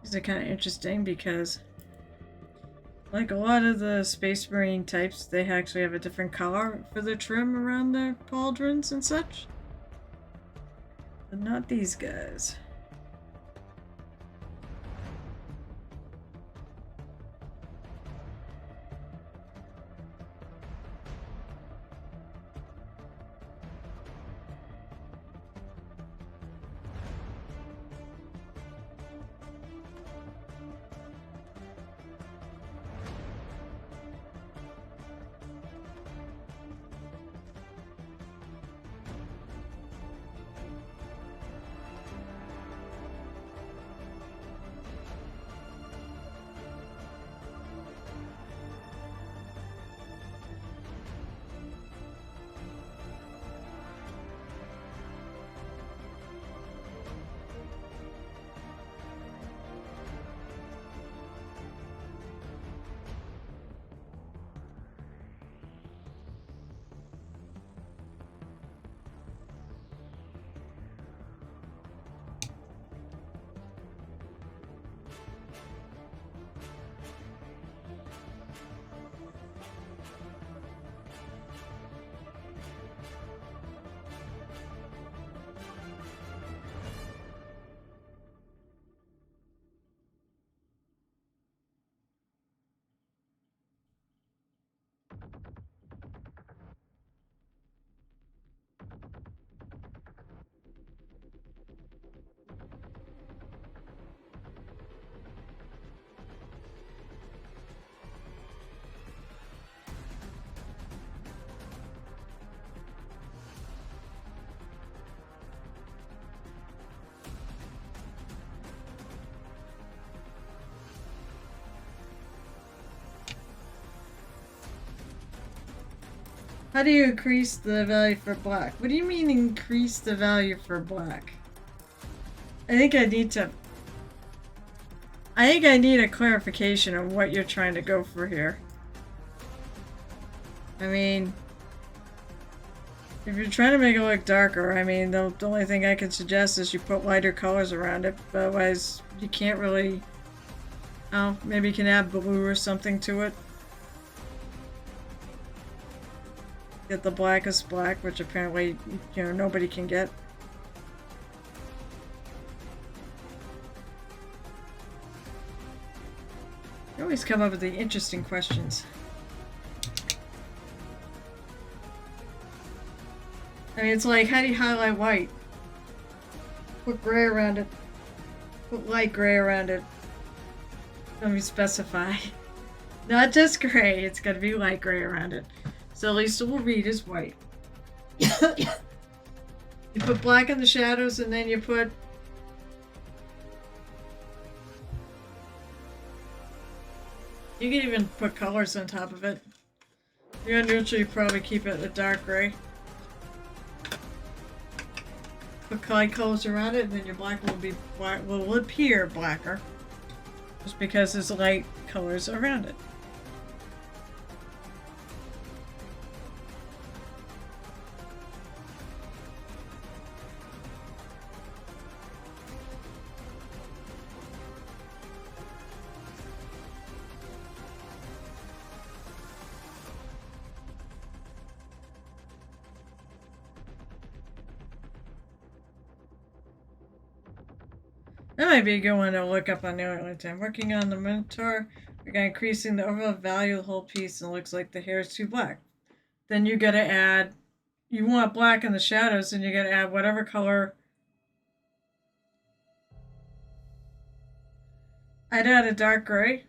These are kind of interesting because, like a lot of the Space Marine types, they actually have a different color for the trim around their pauldrons and such. But not these guys. How do you increase the value for black? What do you mean increase the value for black? I think I need a clarification on what you're trying to go for here. I mean, if you're trying to make it look darker, I mean, the only thing I can suggest is you put lighter colors around it. But otherwise, you can't really... Oh, maybe you can add blue or something to it. Get the blackest black, which apparently, you know, nobody can get. You always come up with the interesting questions. I mean, it's like, how do you highlight white? Put gray around it. Put light gray around it. Let me specify. Not just gray, it's gotta be light gray around it. So at least it will read as white. You put black in the shadows and then you put... You can even put colors on top of it. You're gonna neutrally probably keep it a dark gray. Put light colors around it and then your black will be black, will appear blacker. Just because there's light colors around it. That might be a good one to look up on the island. I'm working on the Minotaur. We're increasing the overall value of the whole piece and it looks like the hair is too black. then you gotta add, you want black in the shadows, and you gotta add whatever color. I'd add a dark gray,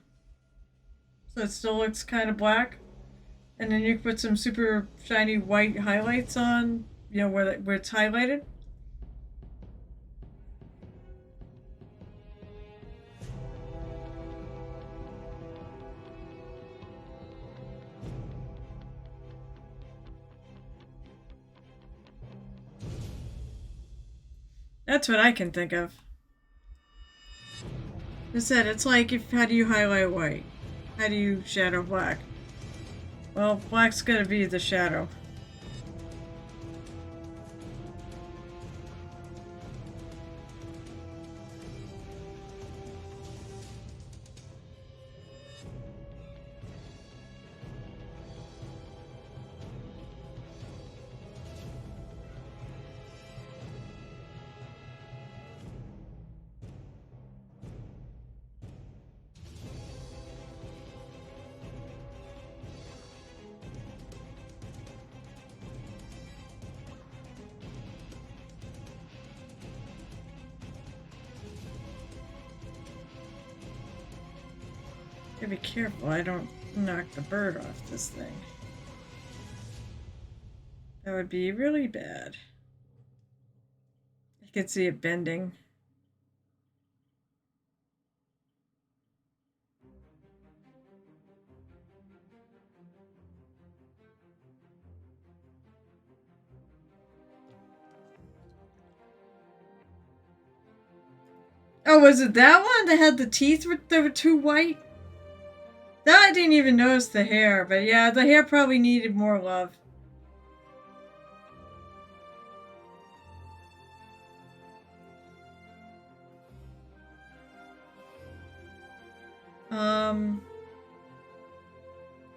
so it still looks kind of black. And then you put some super shiny white highlights on, where it's highlighted. That's what I can think of. I said, it's like, how do you highlight white? How do you shadow black? Well, black's gonna be the shadow. Gotta be careful I don't knock the bird off this thing. That would be really bad. I could see it bending. Oh, was it that one that had the teeth that were too white? That I didn't even notice the hair, but yeah, the hair probably needed more love.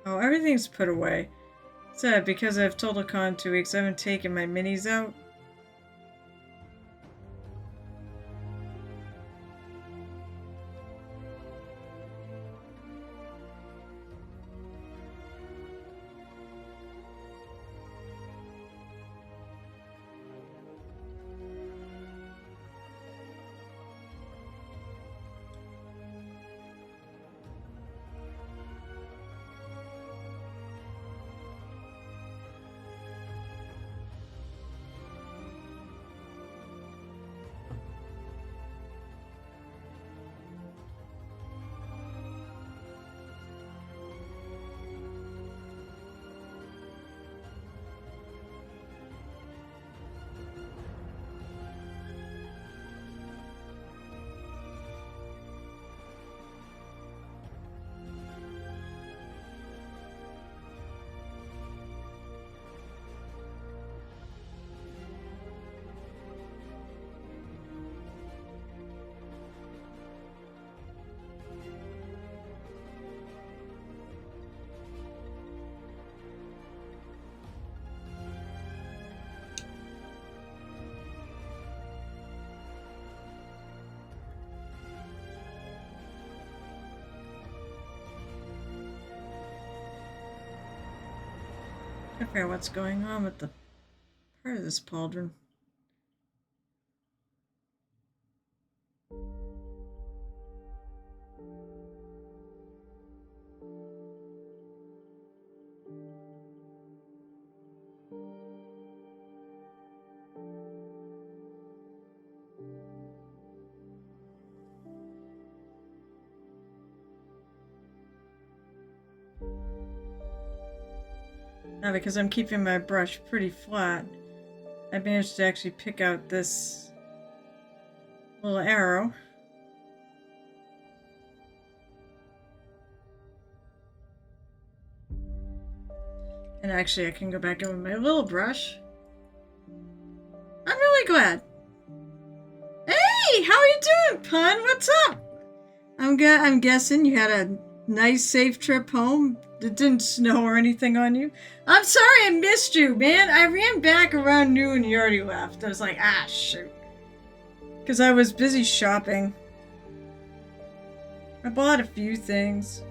Oh, everything's put away. Sad, because I've told a con 2 weeks, I haven't taken my minis out. I forget what's going on with the part of this pauldron. Now, because I'm keeping my brush pretty flat, I managed to actually pick out this little arrow. And actually, I can go back in with my little brush. I'm really glad. Hey, how are you doing, Pun? What's up? I'm guessing you had a nice, safe trip home. It didn't snow or anything on you. I'm sorry I missed you, man. I ran back around noon and you already left. I was like, ah, shoot. Because I was busy shopping. I bought a few things.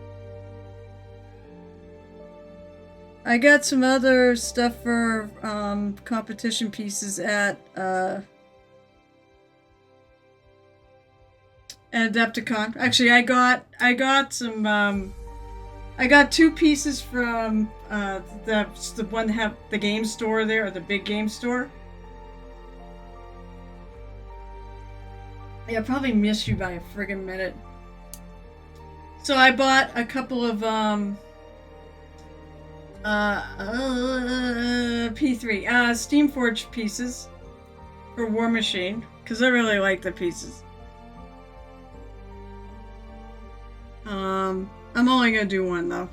I got some other stuff for competition pieces at Adepticon. Actually, I got some. I got 2 pieces from the one that have the game store there, or the big game store. Yeah, I probably missed you by a friggin' minute. So I bought a couple of P3 Steamforged pieces for War Machine because I really like the pieces. I'm only gonna do one though.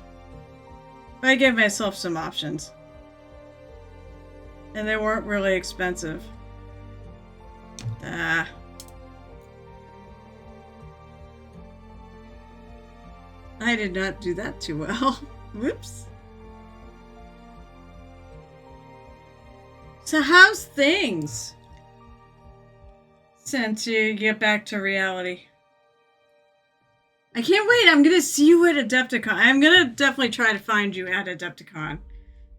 But I gave myself some options, and they weren't really expensive. I did not do that too well. Whoops. So how's things since you get back to reality? I can't wait. I'm going to see you at Adepticon. I'm going to definitely try to find you at Adepticon.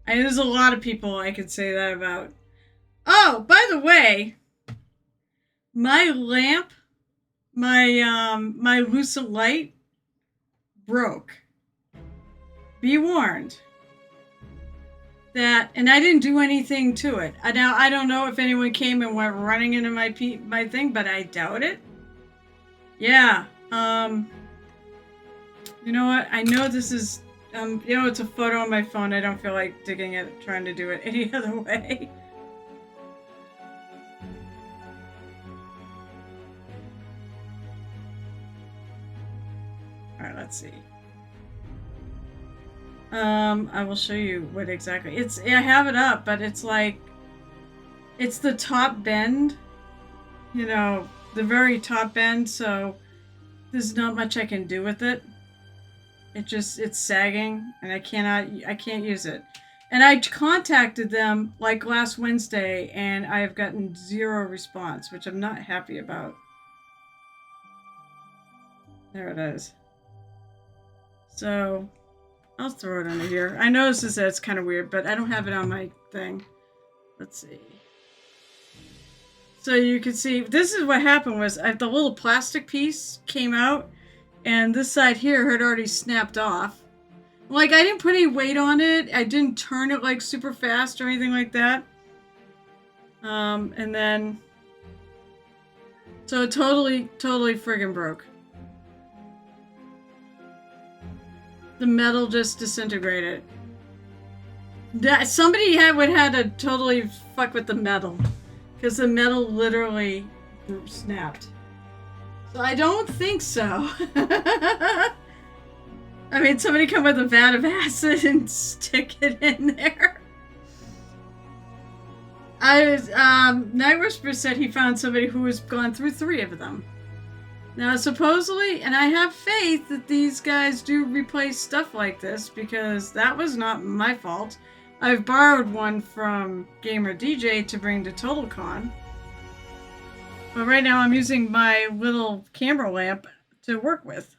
There's a lot of people I could say that about. Oh, by the way, my lamp, my lucent light broke. Be warned. That, and I didn't do anything to it. Now, I don't know if anyone came and went running into my thing, but I doubt it. Yeah. You know what? I know this is, you know, it's a photo on my phone. I don't feel like digging it, trying to do it any other way. All right, let's see. I will show you what exactly it's. I have it up, but it's like, it's the top bend, you know, the very top bend. So there's not much I can do with it. It's sagging, and I can't use it. And I contacted them like last Wednesday, and I have gotten 0 response, which I'm not happy about. There it is. So I'll throw it under here. I noticed that it's kind of weird, but I don't have it on my thing. Let's see. So you can see, this is what happened was the little plastic piece came out, and this side here had already snapped off. Like, I didn't put any weight on it. I didn't turn it, like, super fast or anything like that. And then... So it totally friggin' broke. The metal just disintegrated. Somebody would have to totally fuck with the metal. Because the metal literally snapped. So I don't think so. I mean, somebody come with a vat of acid and stick it in there. Night Whisperer said he found somebody who has gone through 3 of them. Now, supposedly, and I have faith that these guys do replace stuff like this, because that was not my fault. I've borrowed one from Gamer DJ to bring to TotalCon. But right now I'm using my little camera lamp to work with.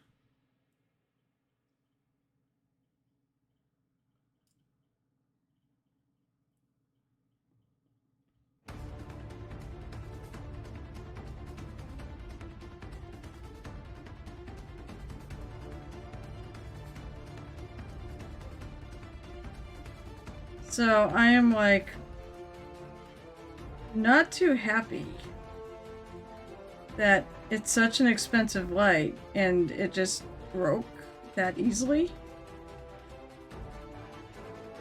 So I am like not too happy that it's such an expensive light and it just broke that easily.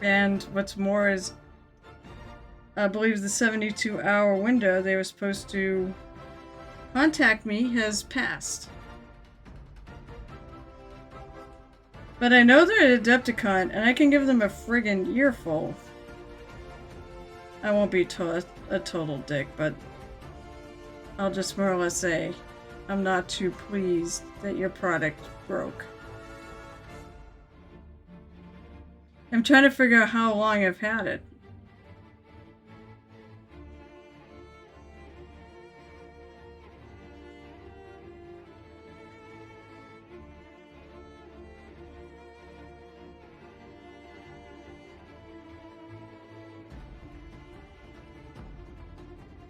And what's more is, I believe the 72-hour window they were supposed to contact me has passed. But I know they're at Adepticon, and I can give them a friggin' earful. I won't be a total dick, but I'll just more or less say I'm not too pleased that your product broke. I'm trying to figure out how long I've had it.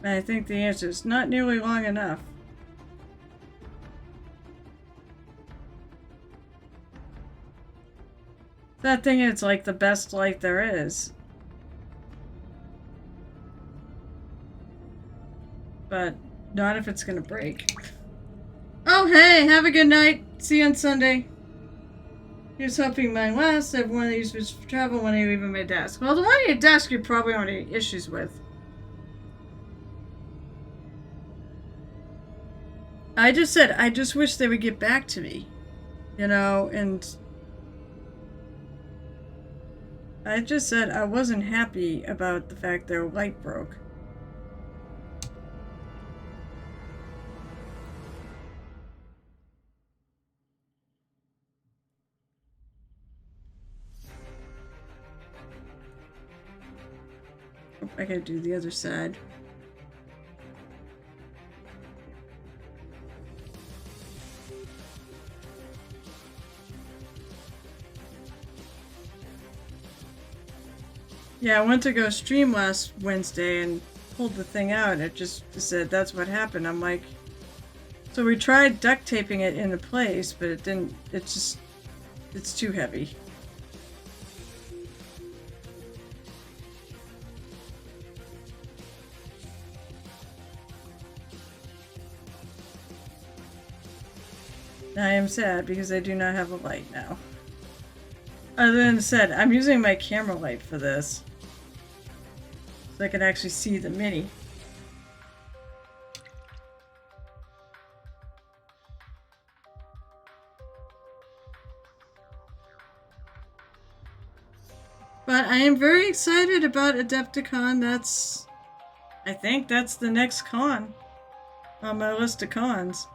And I think the answer is not nearly long enough. That thing is like the best light there is. But not if it's gonna break. Oh, hey, have a good night. See you on Sunday. Here's hoping mine lasts. I have one of these for travel when I leave on my desk. Well, the one on your desk you probably don't have any issues with. I just said, I just wish they would get back to me. You know, and I just said I wasn't happy about the fact their light broke. Oh, I gotta do the other side. Yeah, I went to go stream last Wednesday and pulled the thing out. It just said that's what happened. I'm like, so we tried duct taping it into place, but it didn't. It's too heavy. I am sad because I do not have a light now. Other than said, I'm using my camera light for this. So I can actually see the mini. But I am very excited about Adepticon. I think that's the next con on my list of cons.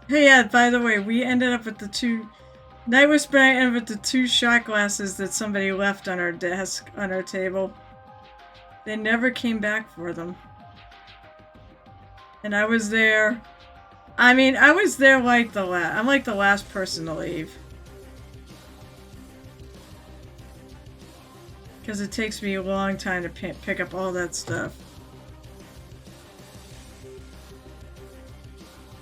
Hey, yeah, by the way, we ended up with the two... Night Whisper and I ended up with the 2 shot glasses that somebody left on our desk, on our table. They never came back for them. And I was there... I mean, I was there like I'm like the last person to leave. Because it takes me a long time to pick up all that stuff.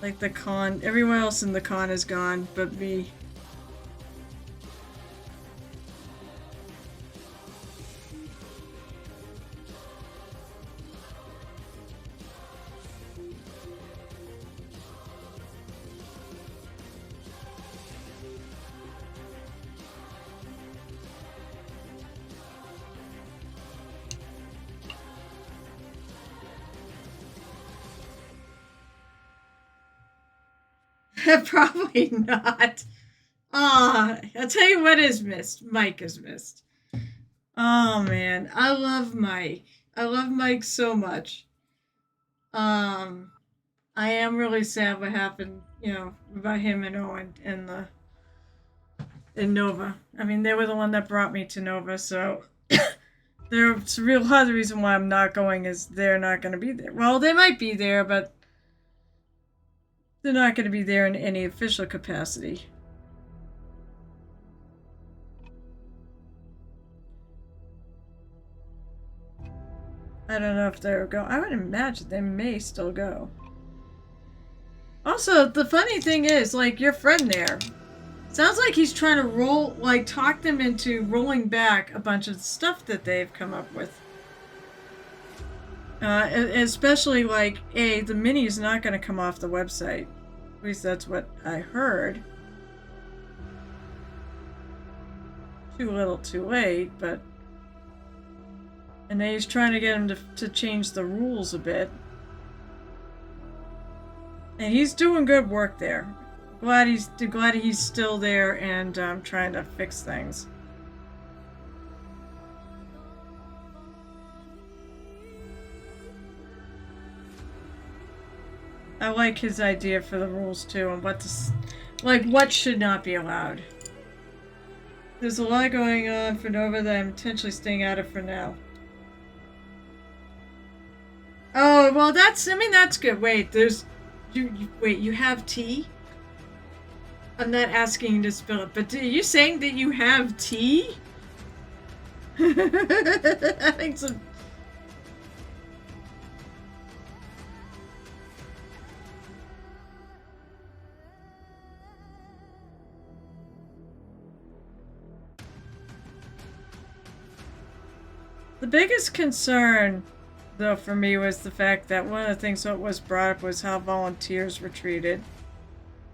Like the con, everyone else in the con is gone, but me. Probably not. Ah, I'll tell you what is missed. Mike is missed. Oh man, I love Mike. I love Mike so much. I am really sad what happened, you know, about him and Owen in Nova. I mean, they were the one that brought me to Nova, so there's a real lot of the reason why I'm not going is they're not going to be there. Well, they might be there, but they're not going to be there in any official capacity. I don't know if they'll go. I would imagine they may still go. Also, the funny thing is, like, your friend there, sounds like he's trying to talk them into rolling back a bunch of stuff that they've come up with. Especially, like, the mini is not going to come off the website. At least that's what I heard. Too little, too late, but... And then he's trying to get him to change the rules a bit. And he's doing good work there. Glad he's still there and trying to fix things. I like his idea for the rules too, and what should not be allowed. There's a lot going on for Nova that I'm intentionally staying out of for now. Oh, well, that's good. Wait, wait, you have tea? I'm not asking you to spill it, but are you saying that you have tea? Having some. The biggest concern, though, for me was the fact that one of the things that was brought up was how volunteers were treated.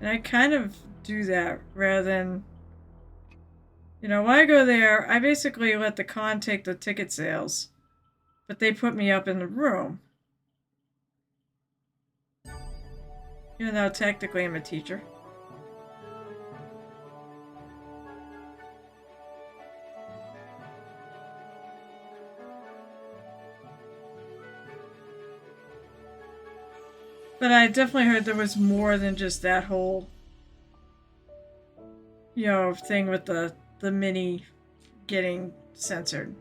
And I kind of do that rather than, when I go there, I basically let the con take the ticket sales, but they put me up in the room. Even though technically I'm a teacher. But I definitely heard there was more than just that whole, thing with the mini getting censored.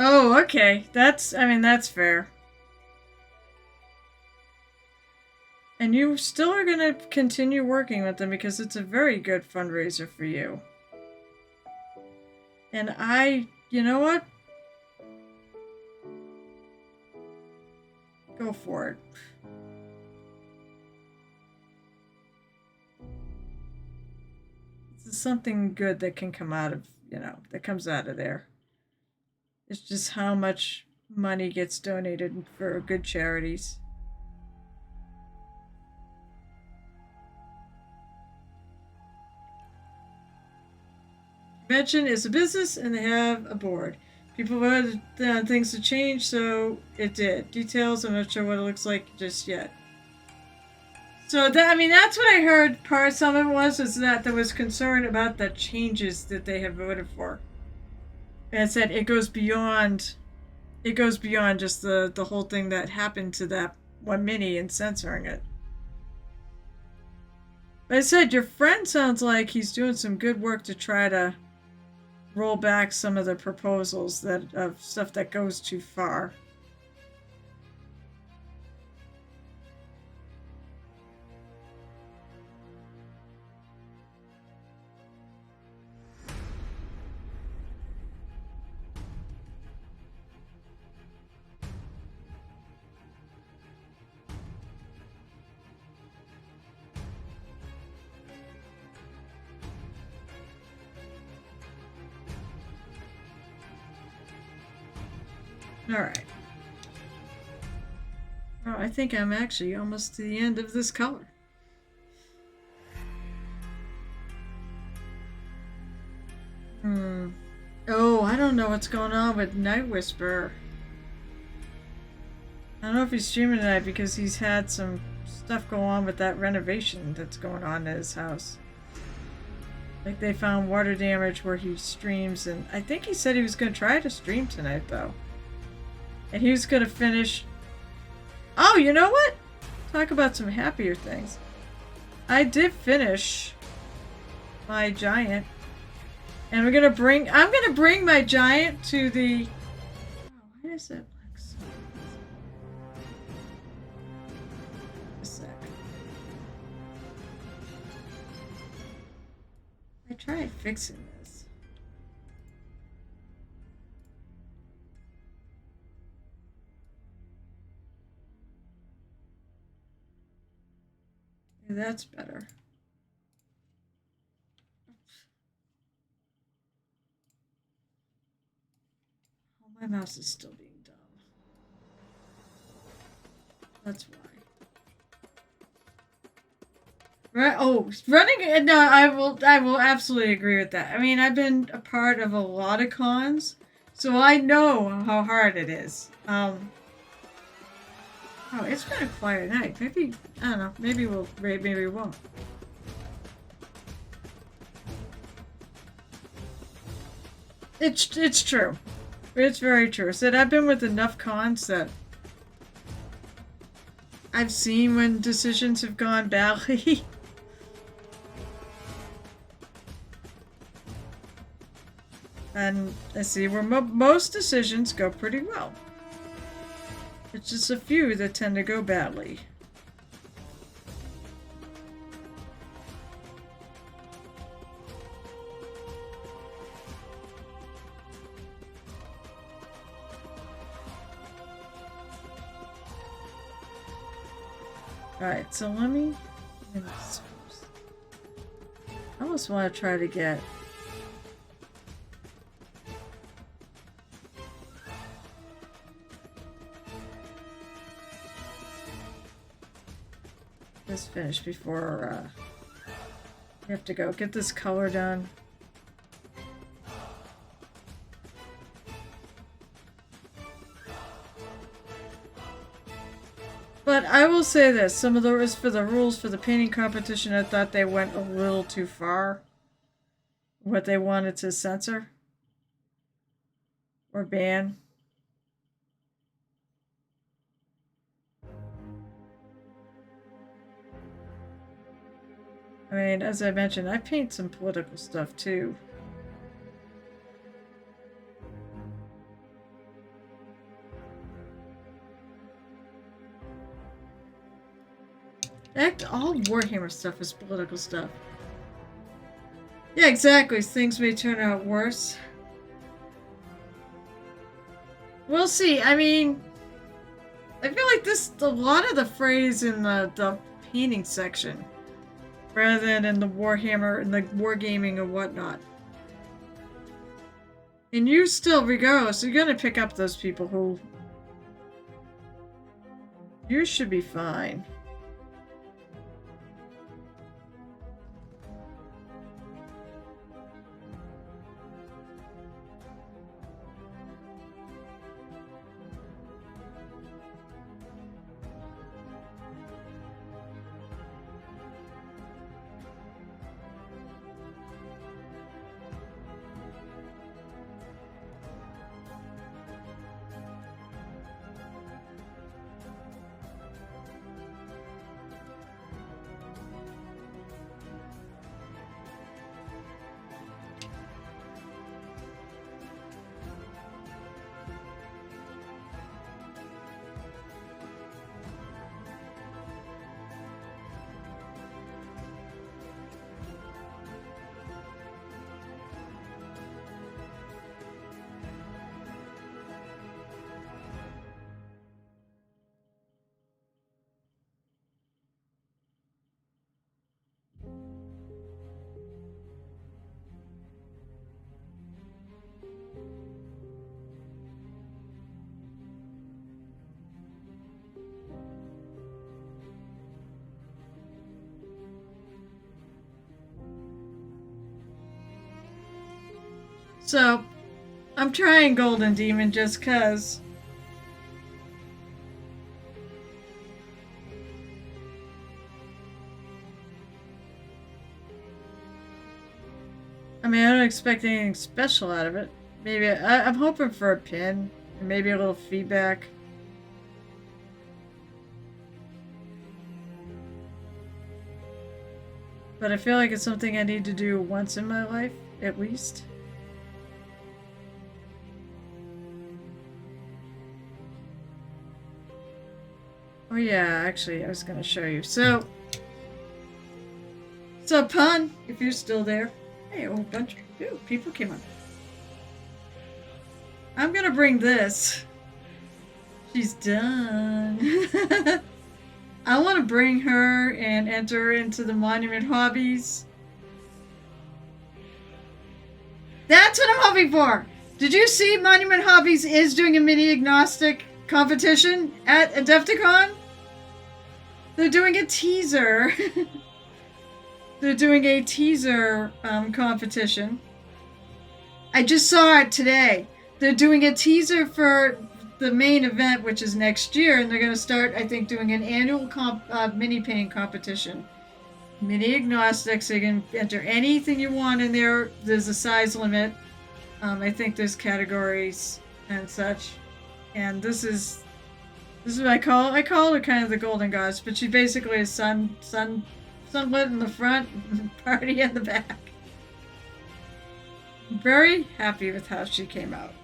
Oh, okay. That's fair. And you still are going to continue working with them because it's a very good fundraiser for you. And you know what? Go for it. This is something good that can come out of, that comes out of there. It's just how much money gets donated for good charities. Convention is a business and they have a board. People wanted things to change, so it did. Details, I'm not sure what it looks like just yet. So that's what I heard. Some of it was that there was concern about the changes that they have voted for. And it said it goes beyond just the whole thing that happened to that one mini and censoring it. But I said your friend sounds like he's doing some good work to try to roll back some of the proposals of stuff that goes too far. Alright. Oh, I think I'm actually almost to the end of this color. Oh, I don't know what's going on with Night Whisperer. I don't know if he's streaming tonight because he's had some stuff go on with that renovation that's going on at his house. Like they found water damage where he streams, and I think he said he was going to try to stream tonight though. And he was going to finish. Oh, you know what? Talk about some happier things. I did finish my giant. And I'm gonna bring my giant to the. Oh, why is that black so? A sec. I tried fixing this. Maybe that's better. My mouse is still being dumb. That's why. Right? Oh, running. No, I will absolutely agree with that. I mean, I've been a part of a lot of cons, so I know how hard it is. Oh, it's been a quiet night. Maybe I don't know. Maybe we'll raid. Maybe we won't. It's true. It's very true. I said I've been with enough cons that I've seen when decisions have gone badly. And I see where most decisions go pretty well. It's just a few that tend to go badly. Alright, so let me... I almost want to try to get... this finished before we have to go get this color done. But I will say this, some of the rules for the painting competition, I thought they went a little too far. What they wanted to censor or ban. I mean, as I mentioned, I paint some political stuff too. All Warhammer stuff is political stuff. Yeah, exactly. Things may turn out worse. We'll see. I mean, I feel like a lot of the phrase in the painting section, rather than in the Warhammer and the wargaming and whatnot. And you still, regardless, you're gonna pick up those people who... You should be fine. So, I'm trying Golden Demon just cause. I mean, I don't expect anything special out of it. Maybe I'm hoping for a pin and maybe a little feedback. But I feel like it's something I need to do once in my life, at least. Oh yeah, actually, I was gonna show you. So Pun, if you're still there. Hey, a whole bunch of people came on. I'm gonna bring this. She's done. I want to bring her and enter into the Monument Hobbies. That's what I'm hoping for! Did you see Monument Hobbies is doing a mini agnostic competition at Adepticon? They're doing a teaser. They're doing a teaser competition. I just saw it today. They're doing a teaser for the main event, which is next year, and they're going to start, I think, doing an annual mini painting competition. Mini agnostic, so you can enter anything you want in there. There's a size limit. I think there's categories and such. And this is what I call her kind of the golden goddess, but she basically is sunlit in the front, party in the back. I'm very happy with how she came out.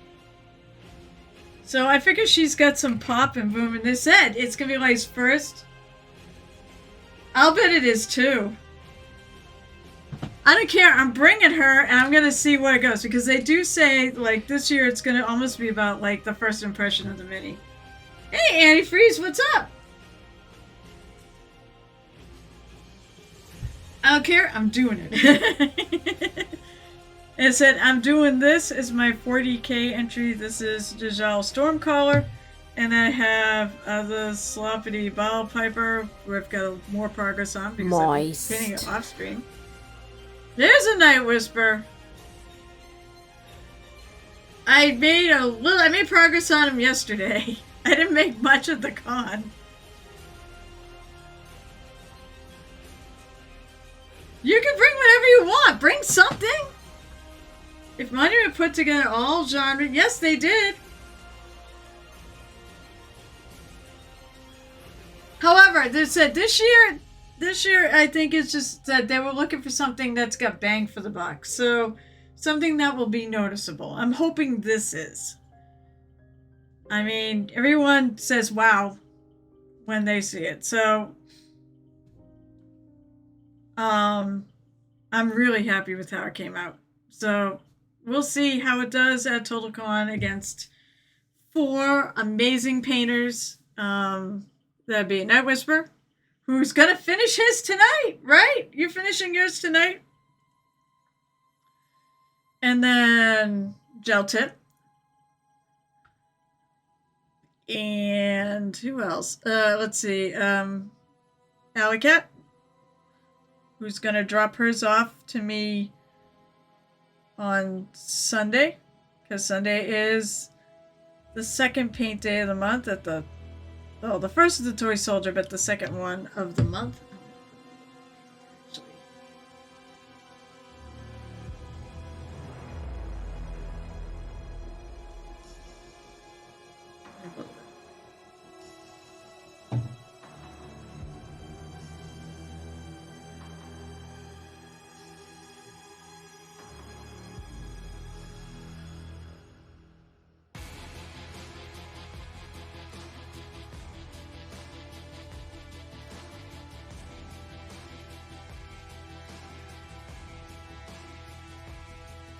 So I figure she's got some pop and boom, and they said it's gonna be Light's first. I'll bet it is too. I don't care. I'm bringing her, and I'm gonna see where it goes, because they do say like this year it's gonna almost be about like the first impression of the mini. Hey, Antifreeze, what's up? I don't care. I'm doing it. It said, I'm doing this as my 40k entry. This is Njal Stormcaller. And I have the Sloppity Bottle Piper, where I've got more progress on because Moist. I'm painting it off screen. There's a Night Whisper. I made progress on him yesterday. I didn't make much at the con. You can bring whatever you want. Bring something. If Monument put together all genres, yes, they did. However, they said this year, I think it's just that they were looking for something that's got bang for the buck. So, something that will be noticeable. I'm hoping this is. I mean, everyone says wow when they see it. So, I'm really happy with how it came out. So, we'll see how it does at TotalCon against 4 amazing painters. That'd be Night Whisper, who's gonna finish his tonight, right? You're finishing yours tonight. And then Gel Tip. And who else? Let's see. Alley Cat, who's gonna drop hers off to me on Sunday, because Sunday is the second paint day of the month at the first is the Toy Soldier, but the second one of the month.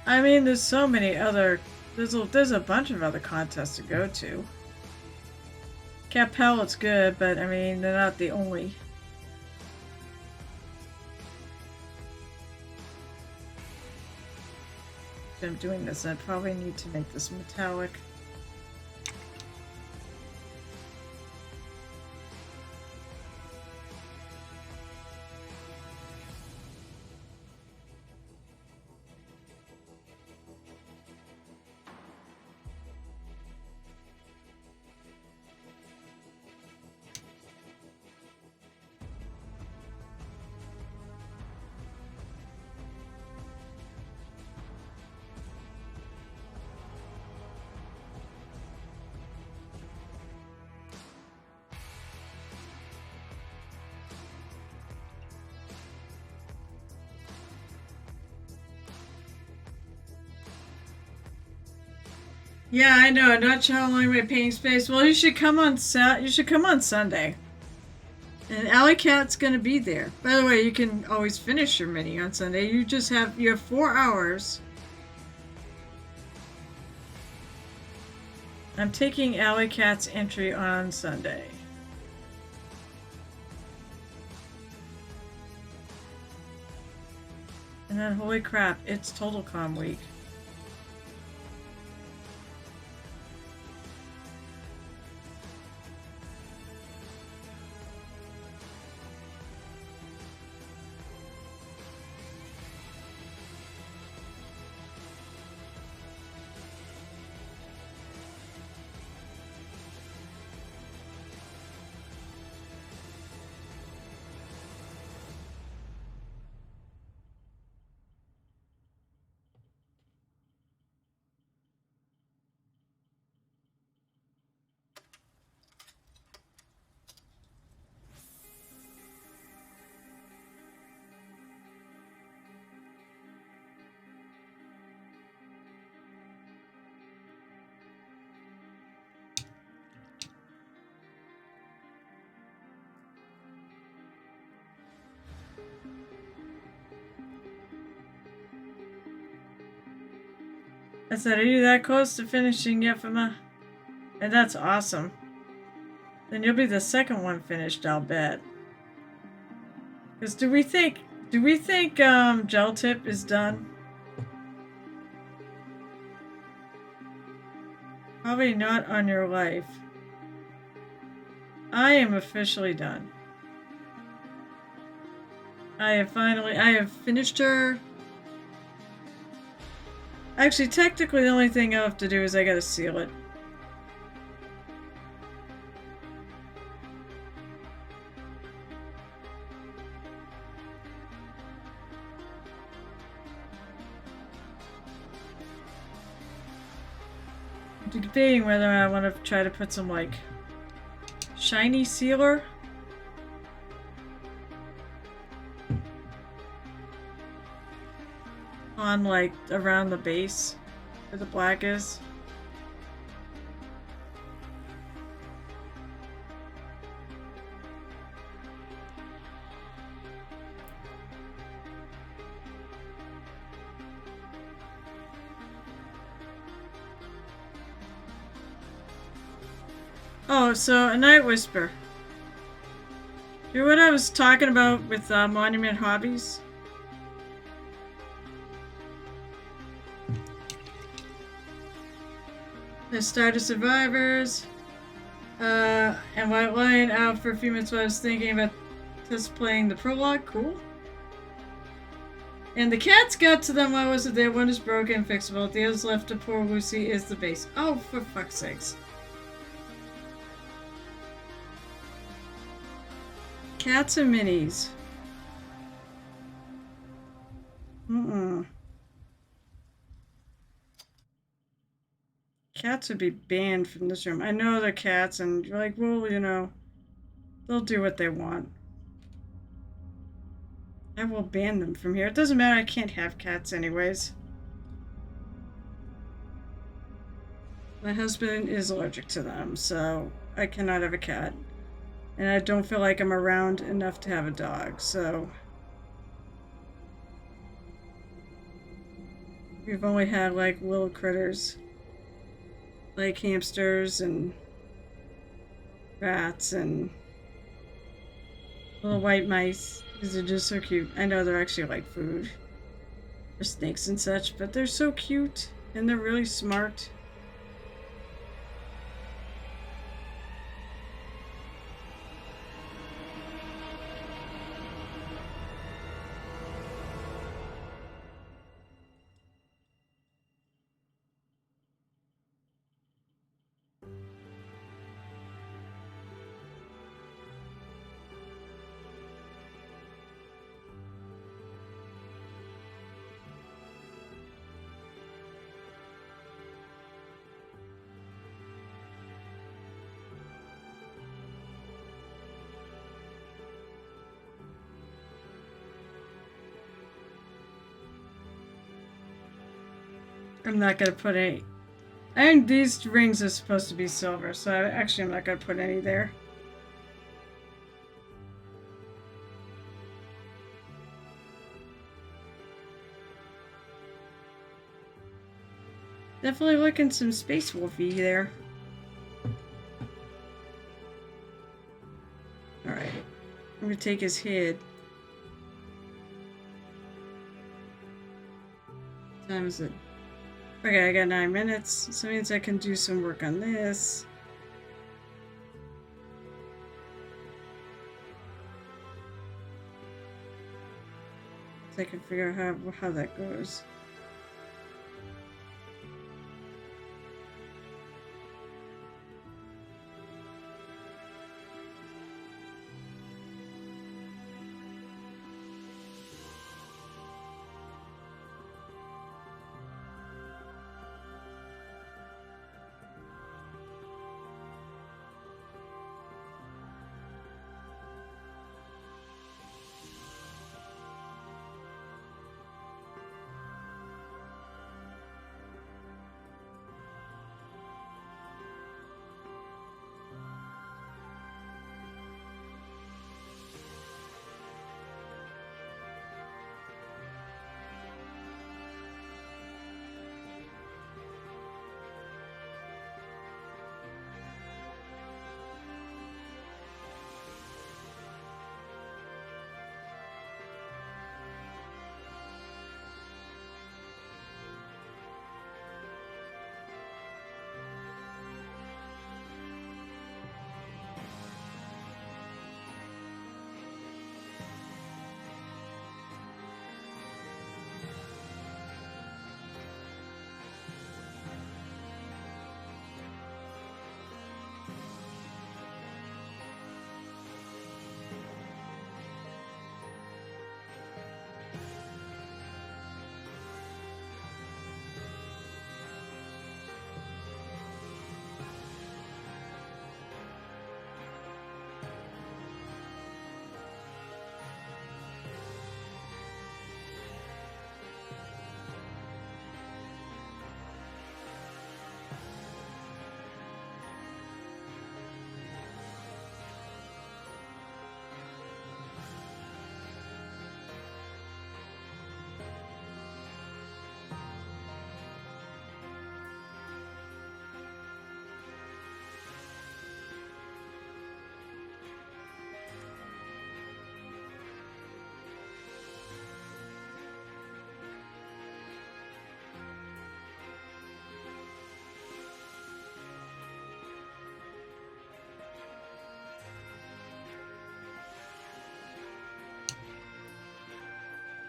I mean, there's so many other. There's a bunch of other contests to go to. Cat Pallette's good, but I mean, they're not the only. If I'm doing this, I probably need to make this metallic. Yeah, I know. Not channeling my painting space. Well, you should come on Sunday. And Alley Cat's gonna be there. By the way, you can always finish your mini on Sunday. You have 4 hours. I'm taking Alley Cat's entry on Sunday. And then, holy crap, it's TotalCon week. I said, are you that close to finishing Yefima? And that's awesome. Then you'll be the second one finished, I'll bet. Because do we think Gel Tip is done? Probably not on your life. I am officially done. I have finished her. Actually, technically the only thing I have to do is I gotta seal it. I'm debating whether I want to try to put some, like, shiny sealer. On, like, around the base where the black is. Oh, so a Night Whisper. You know what I was talking about with Monument Hobbies? I started Survivors, and White Lion out for a few minutes while I was thinking about just playing the prologue. Cool. And the cats got to them while I wasn't there. One is broken, fixable. The other's left to poor Lucy is the base. Oh, for fuck's sakes. Cats and minis. Cats would be banned from this room. I know they're cats, and you're like, well, you know, they'll do what they want. I will ban them from here. It doesn't matter, I can't have cats anyways. My husband is allergic to them, so I cannot have a cat. And I don't feel like I'm around enough to have a dog, so... We've only had, like, little critters. Like hamsters and rats and little white mice, because they're just so cute. I know they're actually like food for snakes and such, but they're so cute and they're really smart. I'm not gonna put any. I think these rings are supposed to be silver, so I'm not gonna put any there. Definitely looking some Space Wolfy there. Alright. I'm gonna take his head. What time is it? Okay, I got 9 minutes, so that means I can do some work on this. So I can figure out how that goes.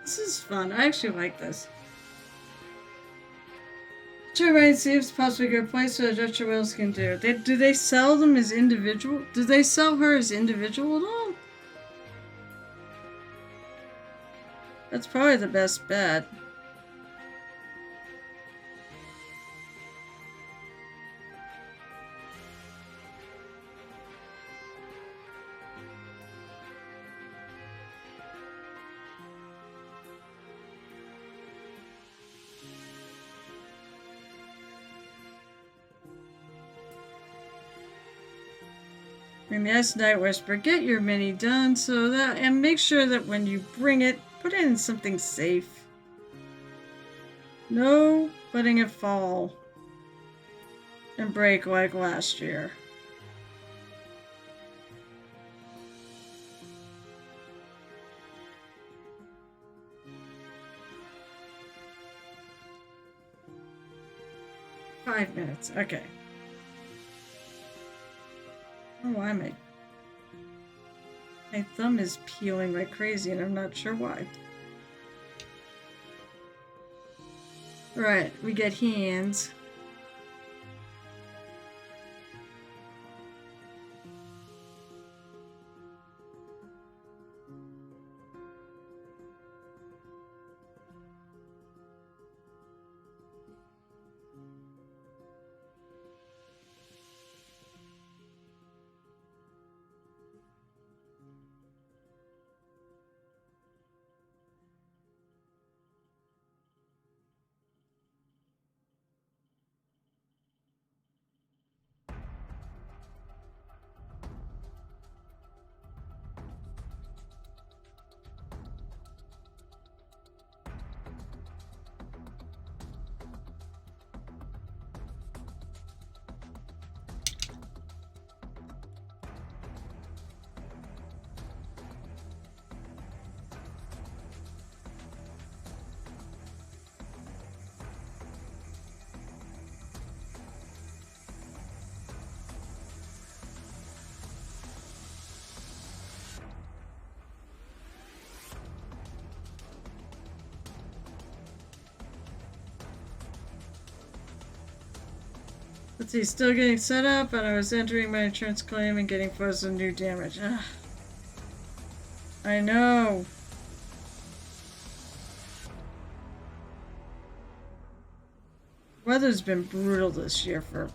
This is fun. I actually like this. Try see if it's possibly a good place so that Dutch Wales can do. Do they sell them as individual? Do they sell her as individual at all? That's probably the best bet. And yes, Night Whisper, get your mini done so that, and make sure that when you bring it, put it in something safe. No letting it fall and break like last year. Five minutes, okay. Oh, why am I? My thumb is peeling like crazy and I'm not sure why. Right, we get hands. Let's see, still getting set up, and I was entering my insurance claim and getting fuzz of new damage. Ugh. I know. Weather's been brutal this year for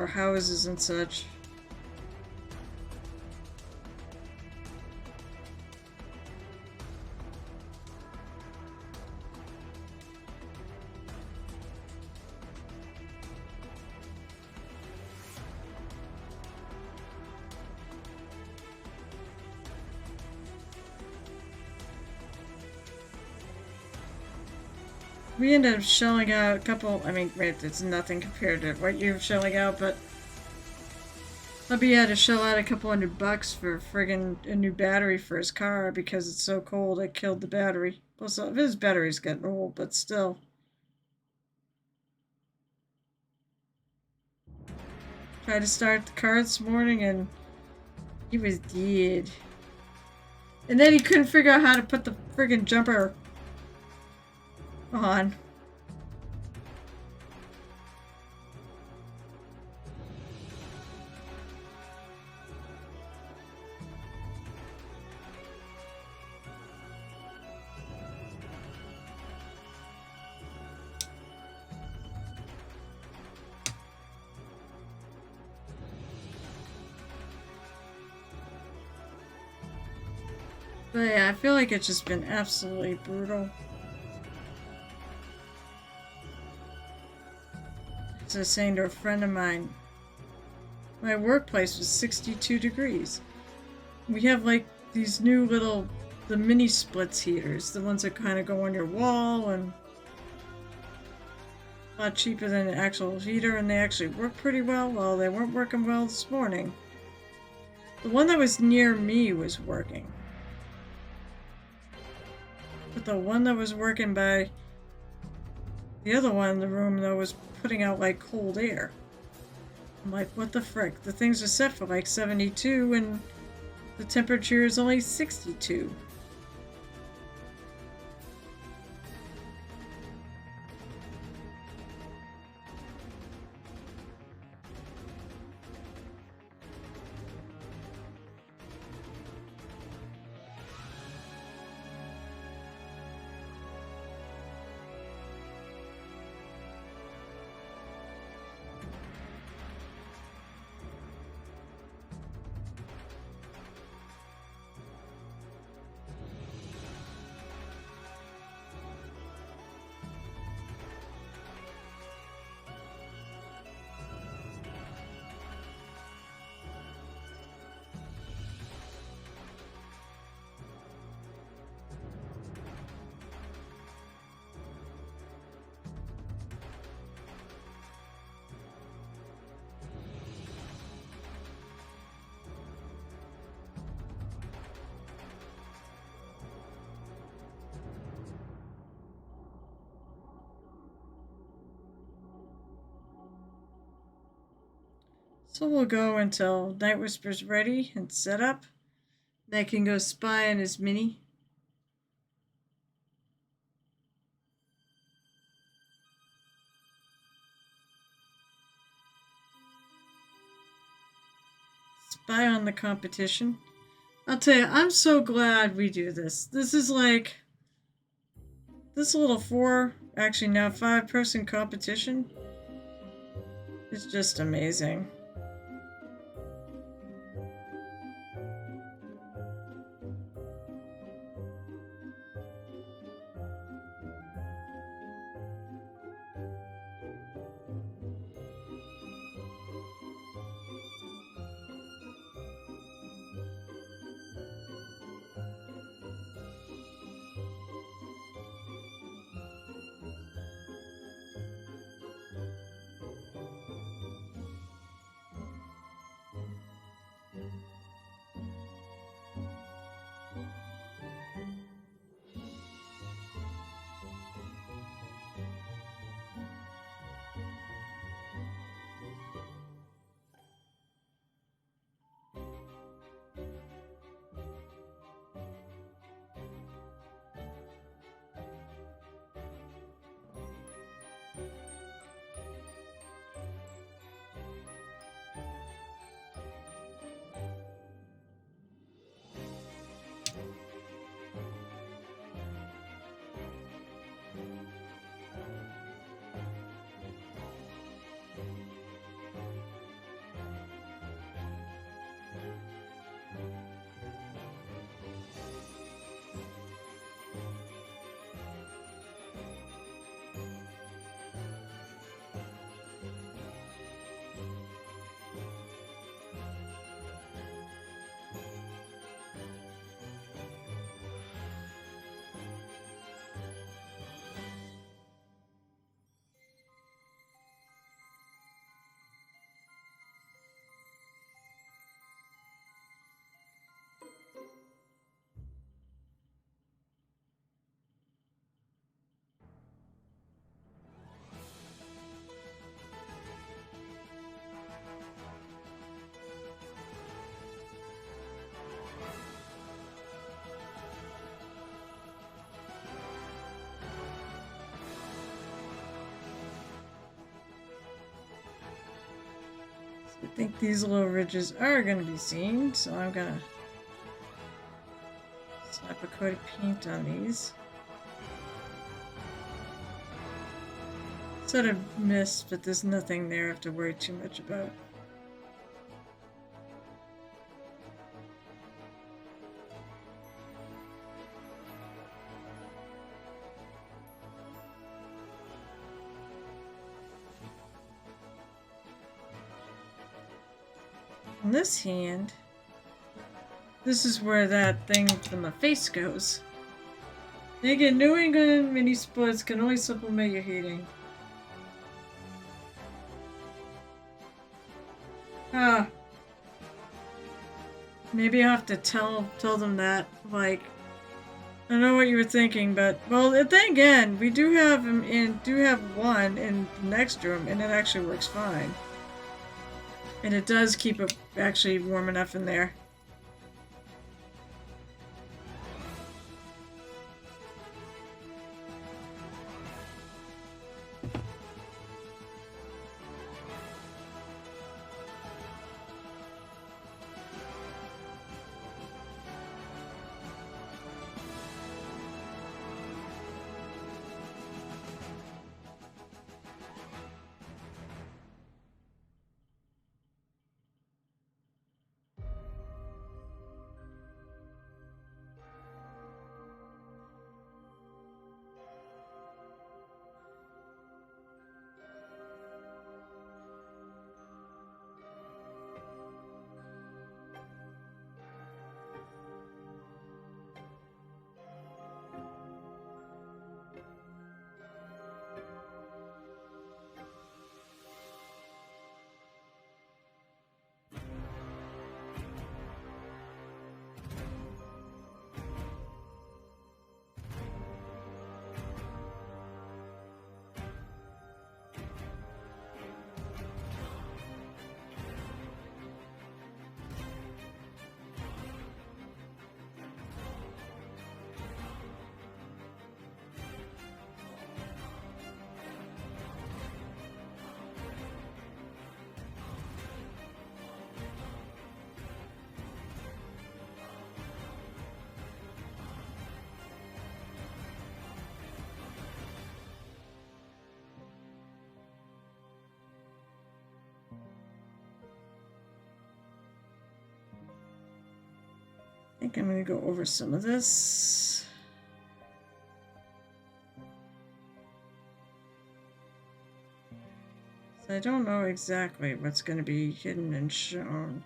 houses and such. We ended up shelling out a couple, I mean, wait, it's nothing compared to what you're shelling out, but hubby had to shell out a couple $100 for friggin' a new battery for his car because it's so cold it killed the battery. Plus, his battery's getting old, but still. Tried to start the car this morning and he was dead. And then he couldn't figure out how to put the friggin' jumper on. But yeah, I feel like it's just been absolutely brutal. As I was saying to a friend of mine, my workplace was 62 degrees. We have like these new little, the mini splits heaters, the ones that kind of go on your wall and a lot cheaper than an actual heater, and they actually work pretty well. Well, they weren't working well this morning. The one that was near me was working. But the one that was working by the other one in the room, though, was putting out like cold air. I'm like, what the frick? The things are set for like 72 and the temperature is only 62. So we'll go until Night Whisper's ready and set up. They can go spy on his mini. Spy on the competition. I'll tell you, I'm so glad we do this. This is like this little 5-person competition. It's just amazing. I think these little ridges are going to be seen, so I'm going to slap a coat of paint on these. Sort of mist, but there's nothing there I have to worry too much about. On this hand, this is where that thing from the face goes. Again, New England mini splits can only supplement your heating. Maybe I have to tell them that, like, I don't know what you were thinking, but, well, then again, we do have one in the next room, and it actually works fine. And it does keep it actually warm enough in there. think I'm going to go over some of this. So I don't know exactly what's going to be hidden and shown.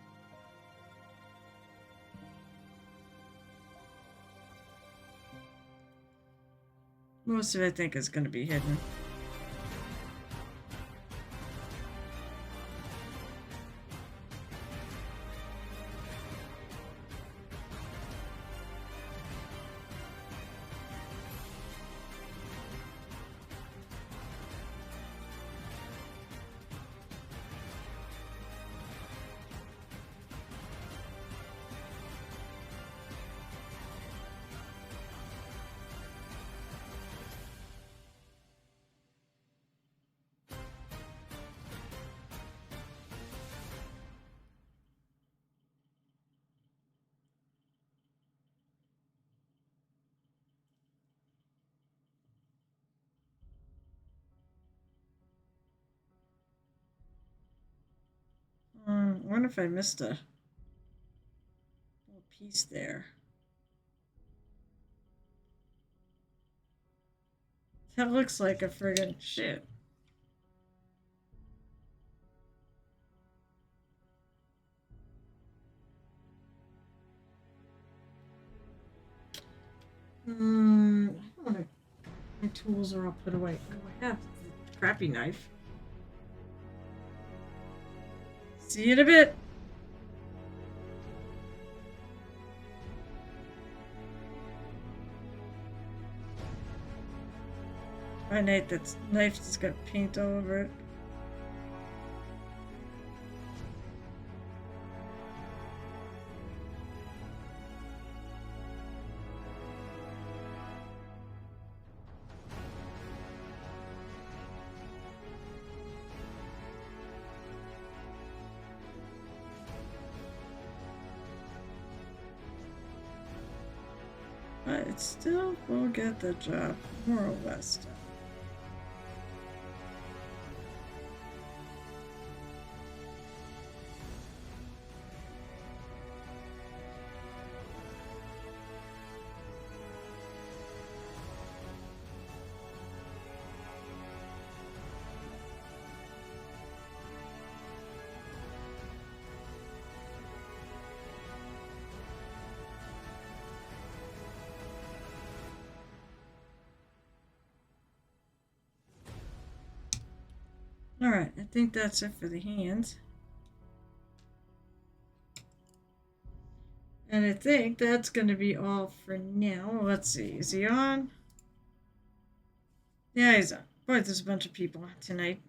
Most of it, I think, is going to be hidden. I wonder if I missed a little piece there. That looks like a friggin' shit. My tools are all put away. Oh, I have the crappy knife. See you in a bit. My knife, that knife just got paint all over it. But it still will get the job, more or less done. Alright, I think that's it for the hands. And I think that's going to be all for now. Let's see, is he on? Yeah, he's on. Boy, there's a bunch of people tonight.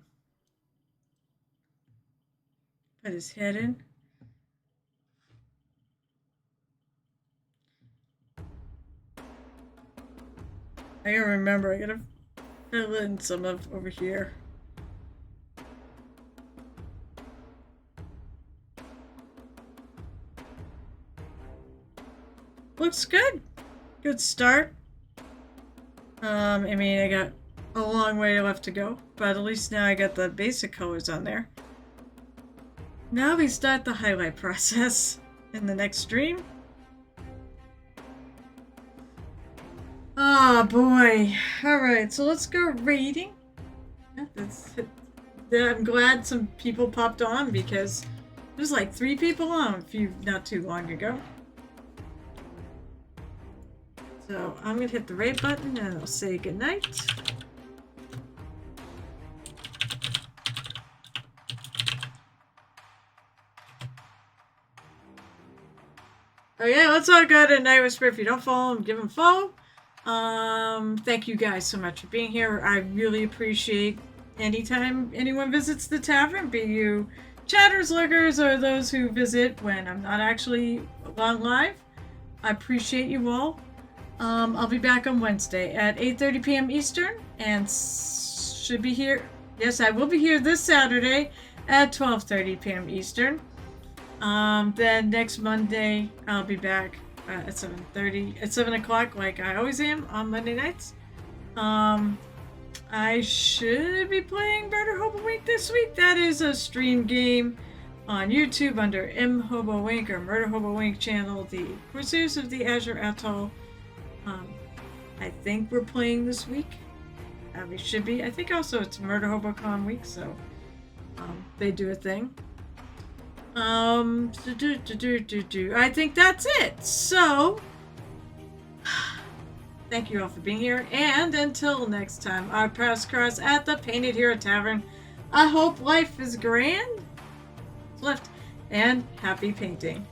Put his head in. I gotta remember, I gotta fill in some of over here. Looks good. Good start. I mean, I got a long way left to go, but at least now I got the basic colors on there. Now we start the highlight process in the next stream. Oh boy. Alright, so let's go rating. I'm glad some people popped on because there's like 3 people on not too long ago. So I'm gonna hit the rate button and I'll say goodnight. Oh yeah, let's all go to Night Whisper. If you don't follow him, give him a follow. Thank you guys so much for being here. I really appreciate anytime anyone visits the tavern, be you chatters, lurkers, or those who visit when I'm not actually on live. I appreciate you all. I'll be back on Wednesday at 8:30 p.m. Eastern and should be here. Yes, I will be here this Saturday at 12:30 p.m. Eastern. Then next Monday, I'll be back at 7:30, at 7 o'clock, like I always am on Monday nights. I should be playing Murder Hope Week this week. That is a stream game on YouTube under M Hobo Wink or Murder Hobo Wink channel, the Crusaders of the Azure Atoll. I think we're playing this week. We should be. I think also it's Murder HoboCon week, so they do a thing. I think that's it. So, thank you all for being here, and until next time, our paths cross at the Painted Hero Tavern. I hope life is grand, left, and happy painting.